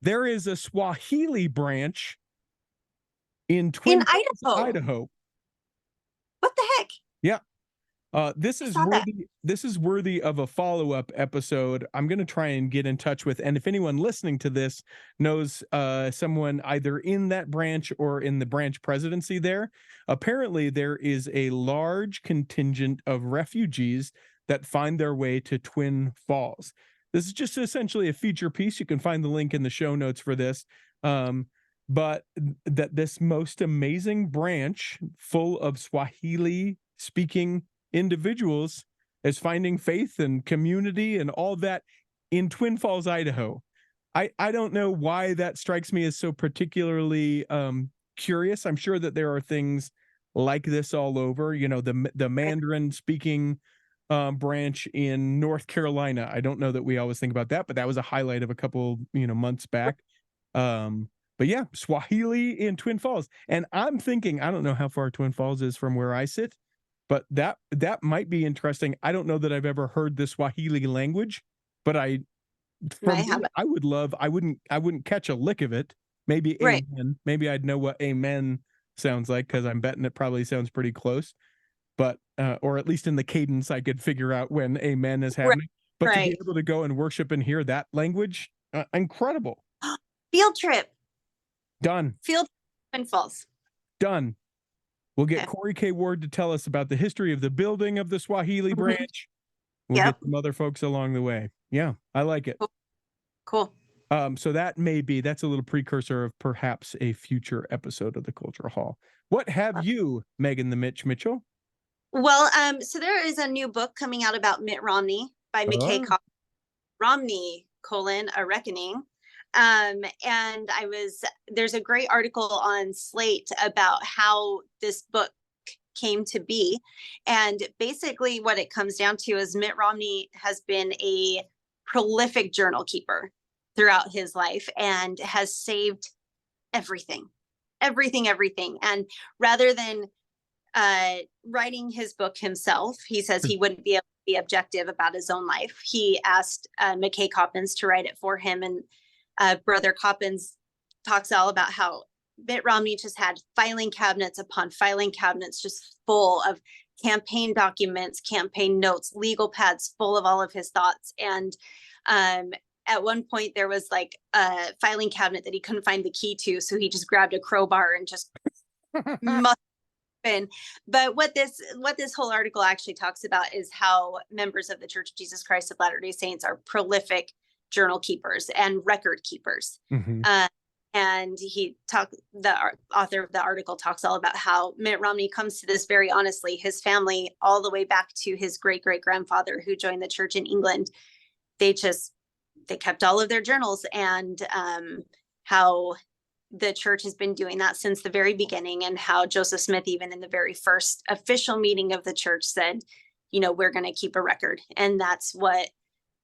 There is a Swahili branch in Idaho. What the heck? Yeah. This is worthy of a follow-up episode. I'm going to try and get in touch with, and if anyone listening to this knows someone either in that branch or in the branch presidency there, apparently there is a large contingent of refugees that find their way to Twin Falls. This is just essentially a feature piece. You can find the link in the show notes for this. But that this most amazing branch full of Swahili speaking individuals is finding faith and community and all that in Twin Falls, Idaho. I don't know why that strikes me as so particularly curious. I'm sure that there are things like this all over, you know, the Mandarin speaking branch in North Carolina. I don't know that we always think about that, but that was a highlight of a couple, months back. But yeah, Swahili in Twin Falls. And I'm thinking, I don't know how far Twin Falls is from where I sit, but that might be interesting. I don't know that I've ever heard the Swahili language, but I wouldn't catch a lick of it. Maybe amen. Maybe I'd know what amen sounds like, because I'm betting it probably sounds pretty close. But or at least in the cadence, I could figure out when amen is happening. But to be able to go and worship and hear that language, incredible. Field trip. Done. Field Twin Falls. Done. We'll get Corey K. Ward to tell us about the history of the building of the Swahili branch. We'll get some other folks along the way. Yeah, I like it. Cool. So that's a little precursor of perhaps a future episode of the Cultural Hall. What have you, Megan the Mitch Mitchell? Well, so there is a new book coming out about Mitt Romney by McKay Coppins. Romney, A Reckoning. And there's a great article on Slate about how this book came to be. And basically what it comes down to is Mitt Romney has been a prolific journal keeper throughout his life and has saved everything. And rather than writing his book himself. He says he wouldn't be able to be objective about his own life. He asked McKay Coppins to write it for him, and Brother Coppins talks all about how Mitt Romney just had filing cabinets upon filing cabinets just full of campaign documents, campaign notes, legal pads full of all of his thoughts. And at one point there was like a filing cabinet that he couldn't find the key to, so he just grabbed a crowbar and just must in. But what this whole article actually talks about is how members of the Church of Jesus Christ of Latter-day Saints are prolific journal keepers and record keepers. And the author of the article talks all about how Mitt Romney comes to this very honestly. His family, all the way back to his great-great-grandfather who joined the church in England, they kept all of their journals, and how the church has been doing that since the very beginning, and how Joseph Smith, even in the very first official meeting of the church, said, we're going to keep a record. And that's what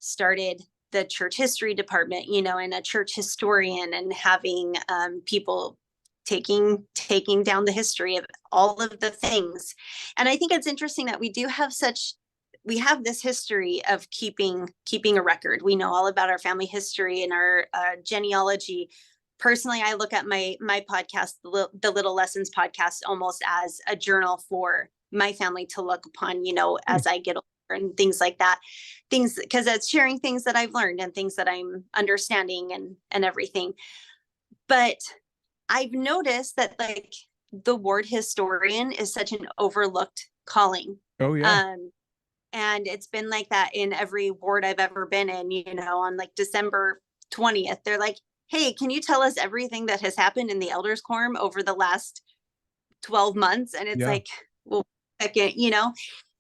started the church history department, and a church historian, and having people taking down the history of all of the things. And I think it's interesting that we have this history of keeping a record. We know all about our family history and our genealogy. Personally, I look at my podcast, the Little Lessons podcast, almost as a journal for my family to look upon, as I get older and things like that. Things, because it's sharing things that I've learned and things that I'm understanding and everything. But I've noticed that like the ward historian is such an overlooked calling. Oh yeah. And it's been like that in every ward I've ever been in, on like December 20th, they're like, hey, can you tell us everything that has happened in the elders quorum over the last 12 months? And it's like, well, second,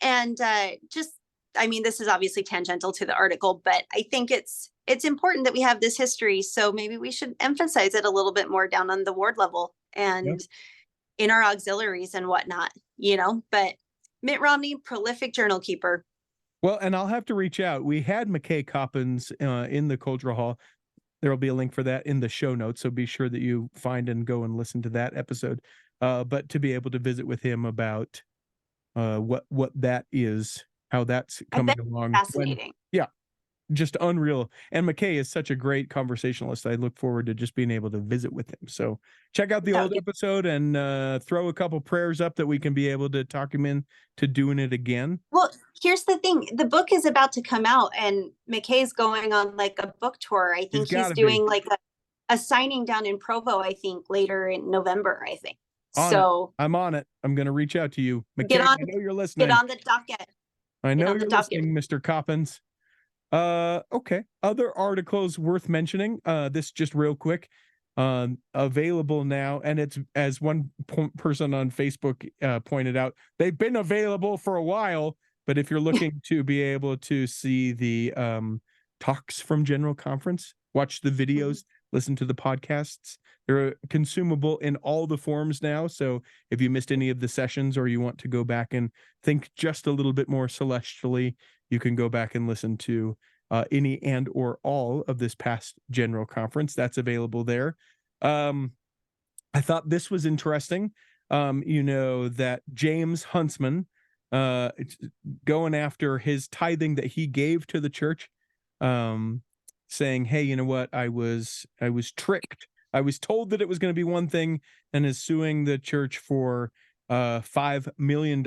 and this is obviously tangential to the article, but I think it's important that we have this history. So maybe we should emphasize it a little bit more down on the ward level and in our auxiliaries and whatnot, but Mitt Romney, prolific journal keeper. Well, and I'll have to reach out. We had McKay Coppins in the Cultural Hall. There will be a link for that in the show notes, so be sure that you find and go and listen to that episode. But to be able to visit with him about what that is, how that's coming along. Fascinating. Just unreal. And McKay is such a great conversationalist. I look forward to just being able to visit with him. So check out the old episode and throw a couple prayers up that we can be able to talk him in to doing it again. Well, here's the thing. The book is about to come out, and McKay's going on like a book tour. I think he's doing like a signing down in Provo, I think later in November, I think. I'm on it. I'm going to reach out to you. McKay, I know you're listening. Get on the docket. I know you're listening, Mr. Coppins. Okay. Other articles worth mentioning. This just real quick, available now. And it's, as one person on Facebook pointed out, they've been available for a while, but if you're looking to be able to see the talks from General Conference, watch the videos, listen to the podcasts, they're consumable in all the forms now. So if you missed any of the sessions or you want to go back and think just a little bit more celestially, you can go back and listen to any and or all of this past General Conference. That's available there. I thought this was interesting. That James Huntsman, going after his tithing that he gave to the church, saying, hey, you know what? I was tricked. I was told that it was going to be one thing, and is suing the church for $5 million,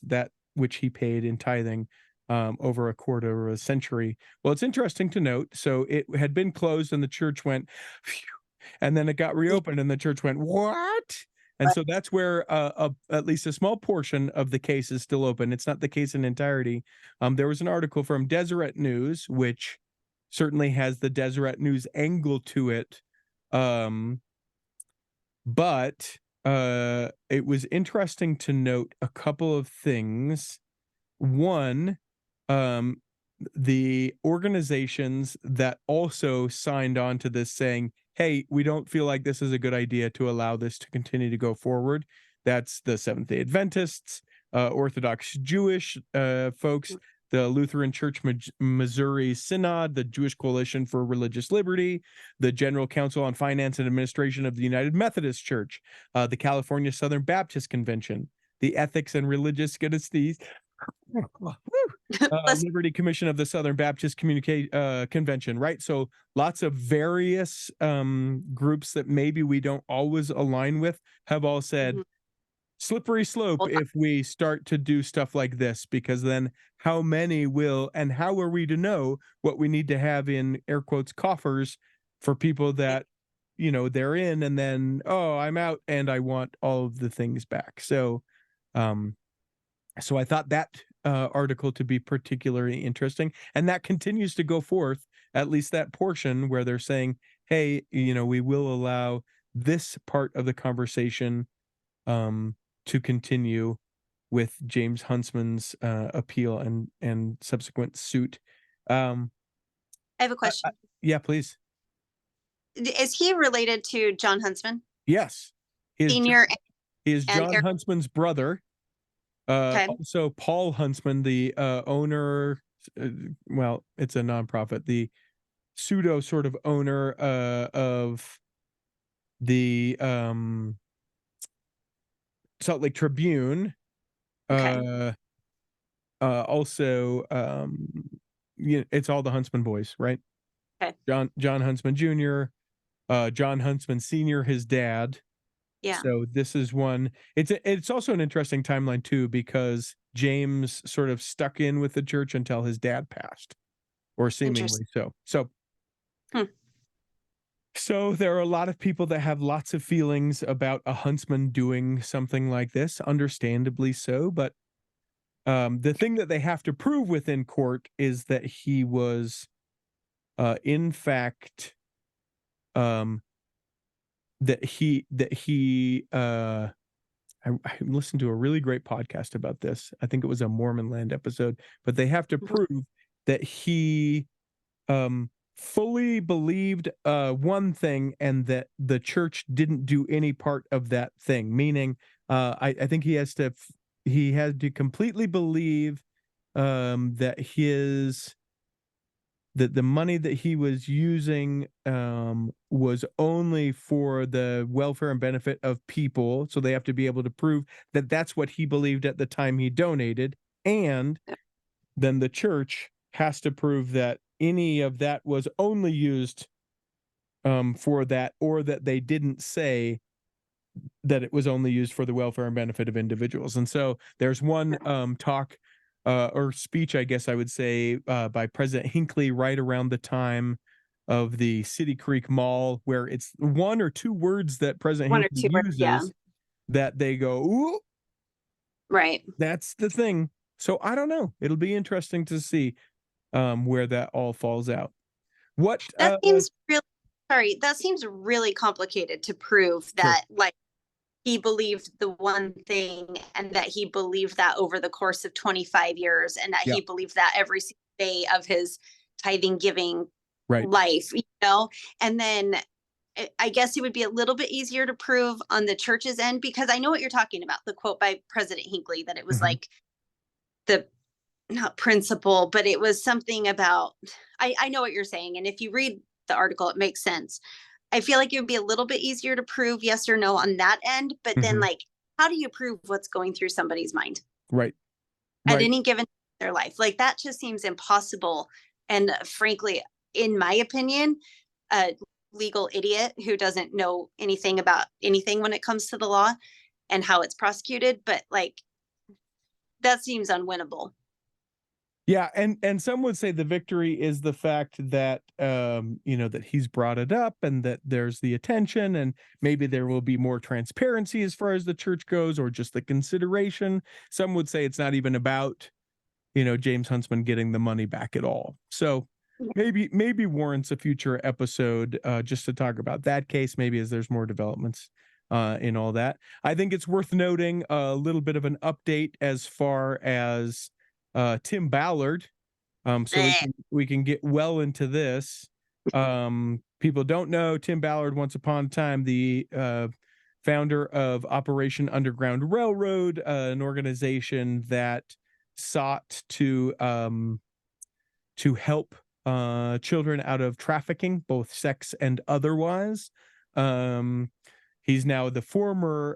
that which he paid in tithing over a quarter of a century. Well, it's interesting to note. So it had been closed and the church went, phew, and then it got reopened and the church went, what? And so that's where at least a small portion of the case is still open. It's not the case in entirety. There was an article from Deseret News, which certainly has the Deseret News angle to it. But it was interesting to note a couple of things. One, the organizations that also signed on to this saying, hey, we don't feel like this is a good idea to allow this to continue to go forward. That's the Seventh-day Adventists, Orthodox Jewish folks, the Lutheran Church Missouri Synod, the Jewish Coalition for Religious Liberty, the General Council on Finance and Administration of the United Methodist Church, the California Southern Baptist Convention, the Ethics and Religious Goodness Liberty Commission of the Southern Baptist Convention, right? So lots of various groups that maybe we don't always align with have all said, slippery slope if we start to do stuff like this, because then how many will, and how are we to know what we need to have in air quotes coffers for people that, you know, they're in and then, oh, I'm out and I want all of the things back. So I thought that article to be particularly interesting, and that continues to go forth, at least that portion where they're saying, hey, you know, we will allow this part of the conversation to continue with James Huntsman's appeal and subsequent suit. I have a question. Yeah, please. Is he related to John Huntsman? Yes. Senior. He is John Huntsman's brother. Okay. Also, Paul Huntsman, the owner, well, it's a nonprofit, the pseudo sort of owner of the Salt Lake Tribune. Okay. Also, it's all the Huntsman boys, right? Okay. John Huntsman Jr., John Huntsman Sr., his dad. Yeah. So this is one. It's also an interesting timeline too, because James sort of stuck in with the church until his dad passed, or seemingly so. So there are a lot of people that have lots of feelings about a Huntsman doing something like this, understandably so. But the thing that they have to prove within court is that he was, in fact, I listened to a really great podcast about this. I think it was a Mormon Land episode, but they have to prove that he fully believed one thing and that the church didn't do any part of that thing. Meaning, I think he had to completely believe that the money that he was using was only for the welfare and benefit of people. So they have to be able to prove that that's what he believed at the time he donated. And then the church has to prove that any of that was only used for that, or that they didn't say that it was only used for the welfare and benefit of individuals. And so there's one talk or speech, I guess I would say, by President Hinckley right around the time of the City Creek Mall, where it's one or two words that President Hinckley uses that they go, ooh, right. That's the thing. So I don't know. It'll be interesting to see where that all falls out. That seems really complicated to prove that, like, he believed the one thing and that he believed that over the course of 25 years and that he believed that every single day of his tithing giving life, you know. And then I guess it would be a little bit easier to prove on the church's end, because I know what you're talking about, the quote by President Hinckley, that it was like the, not principle, but it was something about, I know what you're saying. And if you read the article, it makes sense. I feel like it would be a little bit easier to prove yes or no on that end. But then, like, how do you prove what's going through somebody's mind? Right. At any given their life? Like, that just seems impossible. And frankly, in my opinion, a legal idiot who doesn't know anything about anything when it comes to the law and how it's prosecuted. But, like, that seems unwinnable. Yeah, and some would say the victory is the fact that that he's brought it up and that there's the attention, and maybe there will be more transparency as far as the church goes, or just the consideration. Some would say it's not even about James Huntsman getting the money back at all. So maybe warrants a future episode just to talk about that case, maybe, as there's more developments in all that. I think it's worth noting a little bit of an update as far as Tim Ballard. So we can get well into this. People don't know Tim Ballard, once upon a time, the founder of Operation Underground Railroad, an organization that sought to help children out of trafficking, both sex and otherwise. He's now the former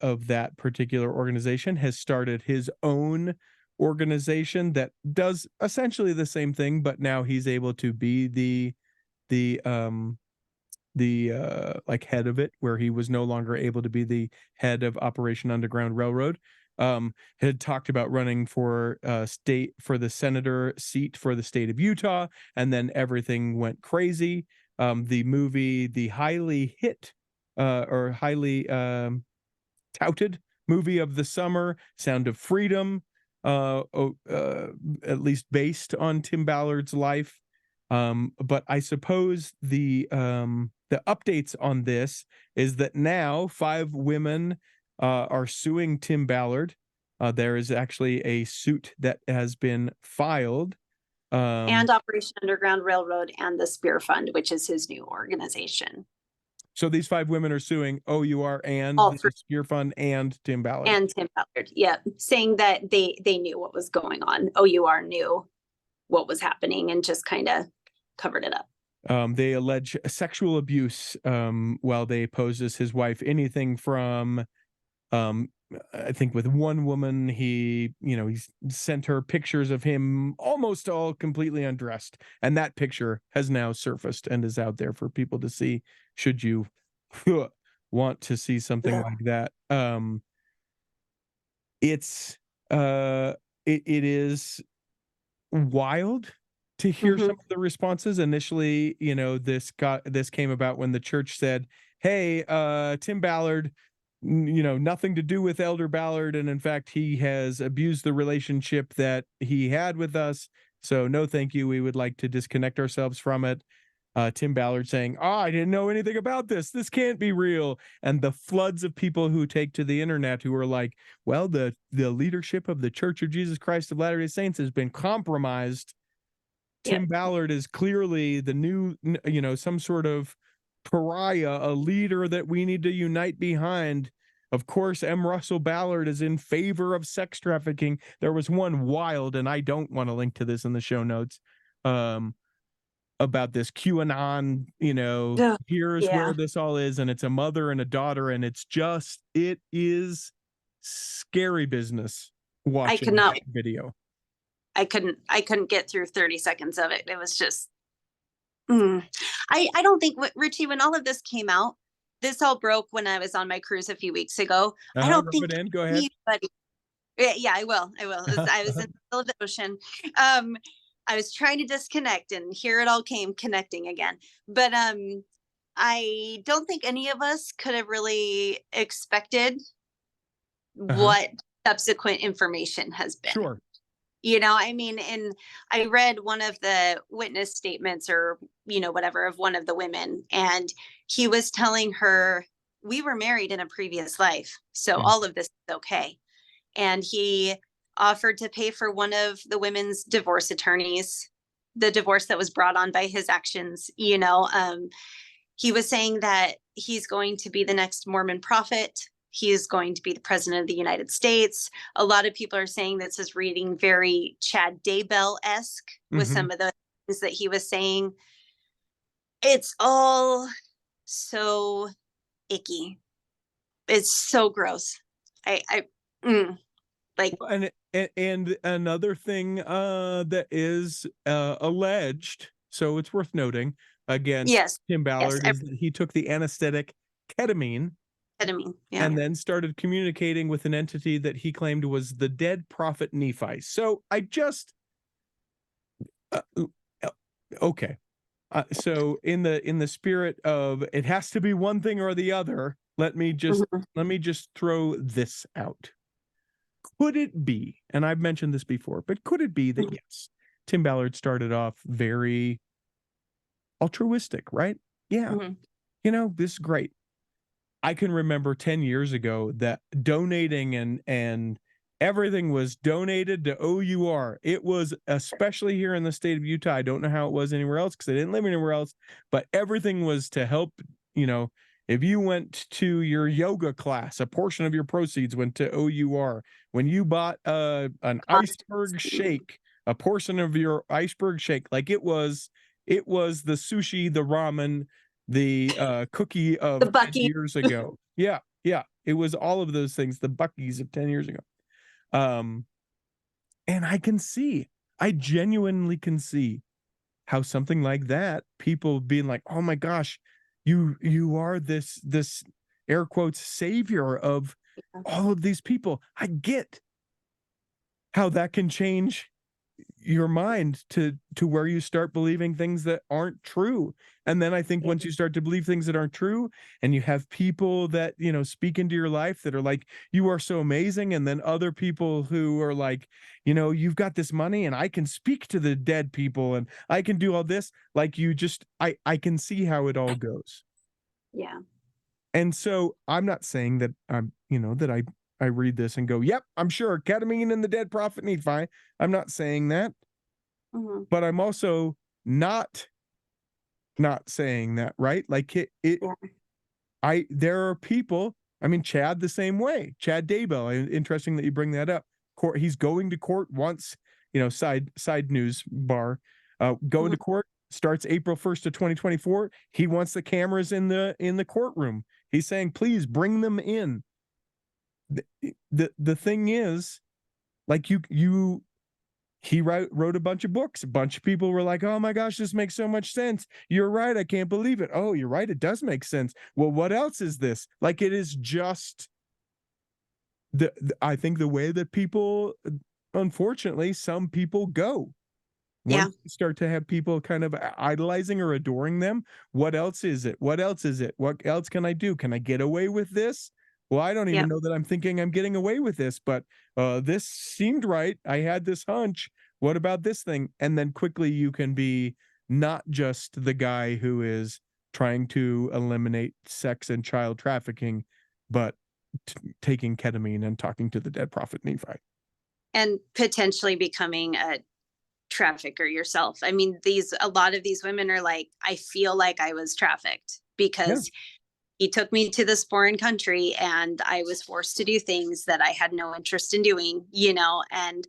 of that particular organization, has started his own organization that does essentially the same thing, but now he's able to be the like head of it, where he was no longer able to be the head of Operation Underground Railroad. Had talked about running for the senator seat for the state of Utah, and then everything went crazy. The movie, the highly hit or highly touted movie of the summer, Sound of Freedom, at least based on Tim Ballard's life. But I suppose the updates on this is that now 5 women are suing Tim Ballard. There is actually a suit that has been filed. And Operation Underground Railroad and the Spear Fund, which is his new organization. So these 5 women are suing OUR and the Spear Fund and Tim Ballard. And Tim Ballard, yeah, saying that they knew what was going on. OUR knew what was happening and just kind of covered it up. They allege sexual abuse while they posed as his wife. Anything from, I think with one woman, he sent her pictures of him almost all completely undressed, and that picture has now surfaced and is out there for people to see. Should you want to see something like that, it is wild to hear some of the responses. Initially, this came about when the church said, hey, Tim Ballard, nothing to do with Elder Ballard, and in fact he has abused the relationship that he had with us, so no thank you, we would like to disconnect ourselves from it. Tim Ballard saying, I didn't know anything about this can't be real. And the floods of people who take to the internet who are like, well, the leadership of the Church of Jesus Christ of Latter-day Saints has been compromised. Tim Ballard is clearly the new, some sort of pariah, a leader that we need to unite behind. Of course, M. Russell Ballard is in favor of sex trafficking. There was one wild, and I don't want to link to this in the show notes, about this QAnon, here's where this all is, and it's a mother and a daughter, and it is scary business watching that video. I couldn't get through 30 seconds of it. It was just, I don't think, Richie, when all of this came out, this all broke when I was on my cruise a few weeks ago. I don't think go ahead. Yeah, I will. I was in the middle of the ocean. I was trying to disconnect, and here it all came connecting again. But I don't think any of us could have really expected what subsequent information has been. Sure. And I read one of the witness statements or, whatever, of one of the women, and he was telling her, we were married in a previous life, so all of this is okay. And he offered to pay for one of the women's divorce attorneys, the divorce that was brought on by his actions. He was saying that he's going to be the next Mormon prophet. He is going to be the president of the United States. A lot of people are saying this is reading very Chad Daybell-esque with some of the things that he was saying. It's all so icky. It's so gross. And another thing that is alleged, so it's worth noting against Tim Ballard, is that he took the anesthetic ketamine, and then started communicating with an entity that he claimed was the dead prophet Nephi. So I just okay. So in the spirit of it has to be one thing or the other, let me just throw this out. Could it be, and I've mentioned this before, but could it be that yes, Tim Ballard started off very altruistic, right? Yeah. This is great. I can remember 10 years ago that donating and everything was donated to OUR. It was, especially here in the state of Utah, I don't know how it was anywhere else because I didn't live anywhere else, but everything was to help, if you went to your yoga class, a portion of your proceeds went to OUR. When you bought an iceberg shake, a portion of your iceberg shake, like it was the sushi, the ramen, the cookie of The 10 Buc-ees. years ago. Yeah, it was all of those things, the Buc-ees of 10 years ago. And I genuinely can see how something like that, people being like, oh my gosh, you are this air quotes savior of all of these people. I get how that can change your mind to where you start believing things that aren't true. And then I think once you start to believe things that aren't true, and you have people that, speak into your life that are like, you are so amazing, and then other people who are like, you've got this money and I can speak to the dead people and I can do all this, like, I can see how it all goes. Yeah. And so I'm not saying that that I read this and go, yep, I'm sure ketamine and the dead prophet Nephi. I'm not saying that, but I'm also not saying that, right? Like there are people, I mean, Chad the same way, Chad Daybell. Interesting that you bring that up. He's going to court once, side news bar, going to court starts April 1st of 2024. He wants the cameras in the courtroom. He's saying, please bring them in. The thing is, like, he wrote a bunch of books. A bunch of people were like, oh my gosh, this makes so much sense. You're right. I can't believe it. Oh, you're right. It does make sense. Well, what else is this? Like, it is just I think the way that people, unfortunately, some people go. Once you start to have people kind of idolizing or adoring them, what else is it? What else is it? What else can I do? Can I get away with this? Well, I don't even know that I'm thinking I'm getting away with this, but this seemed right. I had this hunch. What about this thing? And then quickly you can be not just the guy who is trying to eliminate sex and child trafficking, but taking ketamine and talking to the dead prophet Nephi. And potentially becoming a trafficker yourself. I mean, a lot of these women are like, I feel like I was trafficked because he took me to this foreign country and I was forced to do things that I had no interest in doing, and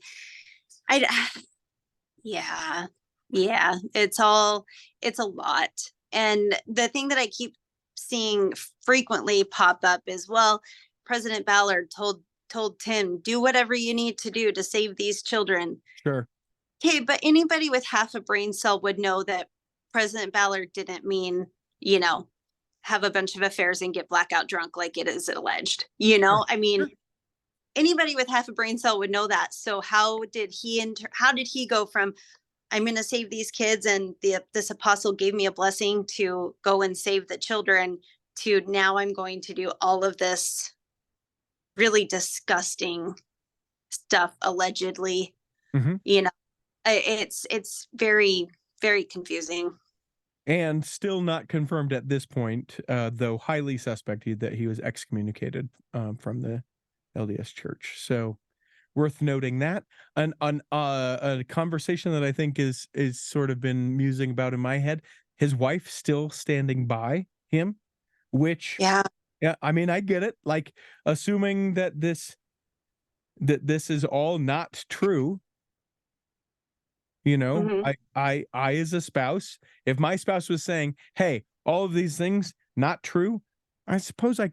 it's a lot. And the thing that I keep seeing frequently pop up is, well, President Ballard told Tim, do whatever you need to do to save these children. Sure. Okay, but anybody with half a brain cell would know that President Ballard didn't mean, have a bunch of affairs and get blackout drunk like it is alleged. Sure. I mean, anybody with half a brain cell would know that. So how did he go from, I'm going to save these kids and this apostle gave me a blessing to go and save the children, to now I'm going to do all of this really disgusting stuff allegedly? It's very, very confusing. And still not confirmed at this point, though highly suspect that he was excommunicated from the LDS Church. So worth noting that. A conversation that I think is sort of been musing about in my head, his wife still standing by him, which I mean, I get it. Like, assuming that this is all not true. I as a spouse, if my spouse was saying, hey, all of these things not true, I suppose I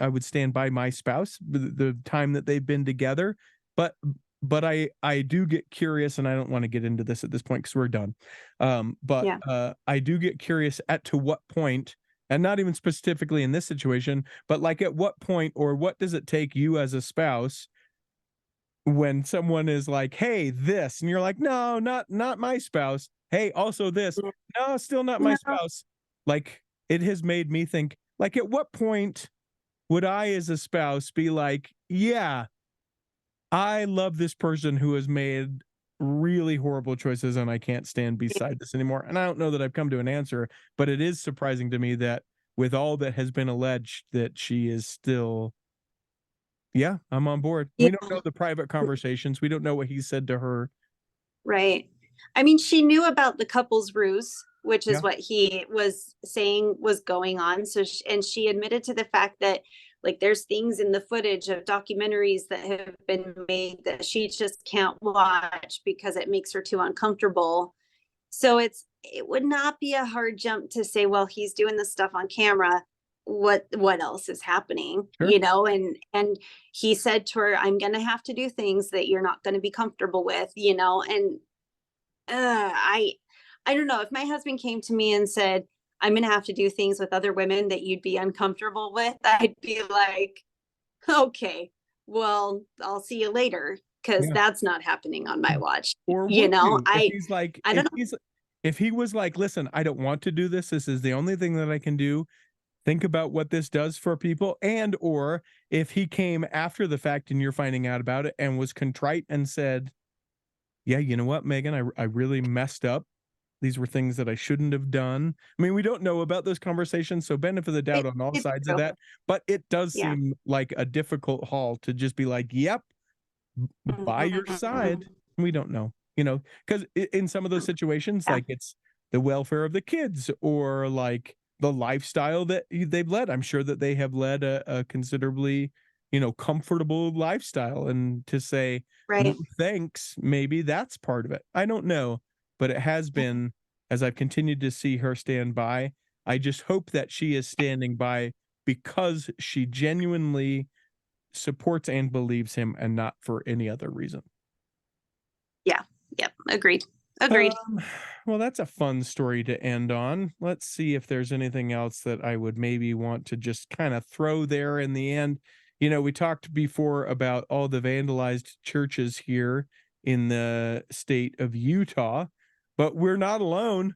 would stand by my spouse the time that they've been together. But I do get curious, and I don't want to get into this at this point because we're done. I do get curious to what point, and not even specifically in this situation, but like at what point, or what does it take you as a spouse when someone is like, hey, this, and you're like, no, not my spouse. Hey, also this. No, still not my spouse. Like, it has made me think, like, at what point would I as a spouse be like, yeah, I love this person who has made really horrible choices and I can't stand beside this anymore? And I don't know that I've come to an answer, but it is surprising to me that with all that has been alleged, that she is still, yeah, I'm on board. We don't know the private conversations. We don't know what he said to her. Right. I mean, she knew about the couple's ruse, which is what he was saying was going on. So, and she admitted to the fact that, like, there's things in the footage of documentaries that have been made that she just can't watch because it makes her too uncomfortable. So it would not be a hard jump to say, well, he's doing this stuff on camera. What else is happening? Sure. And he said to her, I'm gonna have to do things that you're not gonna be comfortable with, and I don't know. If my husband came to me and said, I'm gonna have to do things with other women that you'd be uncomfortable with, I'd be like, okay, well, I'll see you later, because that's not happening on my watch. Or if he's like, I don't know. If he was like, listen, I don't want to do this. This is the only thing that I can do. Think about what this does for people. And, or if he came after the fact and you're finding out about it and was contrite and said, yeah, you know what, Megan, I really messed up. These were things that I shouldn't have done. I mean, we don't know about those conversations, so benefit of the doubt on all sides of that. But it does seem like a difficult haul to just be like, yep, by your side. We don't know, because in some of those situations, like it's the welfare of the kids or like the lifestyle that they've led. I'm sure that they have led a considerably, comfortable lifestyle. And to say, no, thanks, maybe that's part of it. I don't know. But it has been, as I've continued to see her stand by, I just hope that she is standing by because she genuinely supports and believes him and not for any other reason. Yeah. Agreed. Well, that's a fun story to end on. Let's see if there's anything else that I would maybe want to just kind of throw there in the end. We talked before about all the vandalized churches here in the state of Utah. But we're not alone.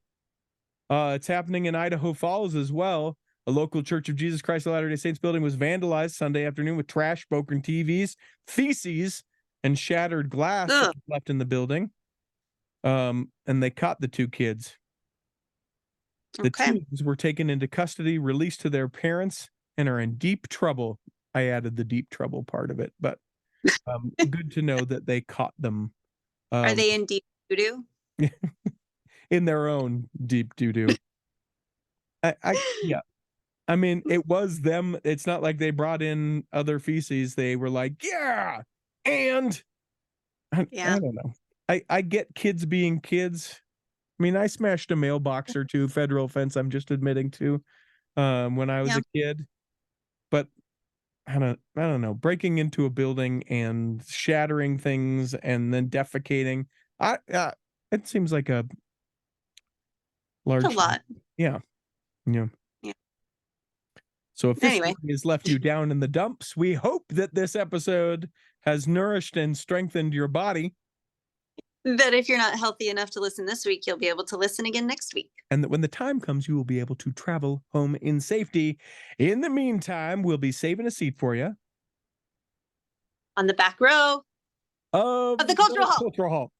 It's happening in Idaho Falls as well. A local Church of Jesus Christ of Latter-day Saints building was vandalized Sunday afternoon with trash, broken TVs, feces, and shattered glass that was left in the building. And they caught the two kids. The teens were taken into custody, released to their parents, and are in deep trouble. I added the deep trouble part of it, but good to know that they caught them. Are they in deep doo-doo? In their own deep doo-doo. I mean, it was them. It's not like they brought in other feces. They were like, and I don't know. I get kids being kids. I mean, I smashed a mailbox or two, federal offense, I'm just admitting to, when I was a kid. But I don't know, breaking into a building and shattering things and then defecating. It seems like a lot. Yeah. So if this has left you down in the dumps, we hope that this episode has nourished and strengthened your body. That if you're not healthy enough to listen this week, you'll be able to listen again next week. And that when the time comes, you will be able to travel home in safety. In the meantime, we'll be saving a seat for you on the back row of the Cultural Hall.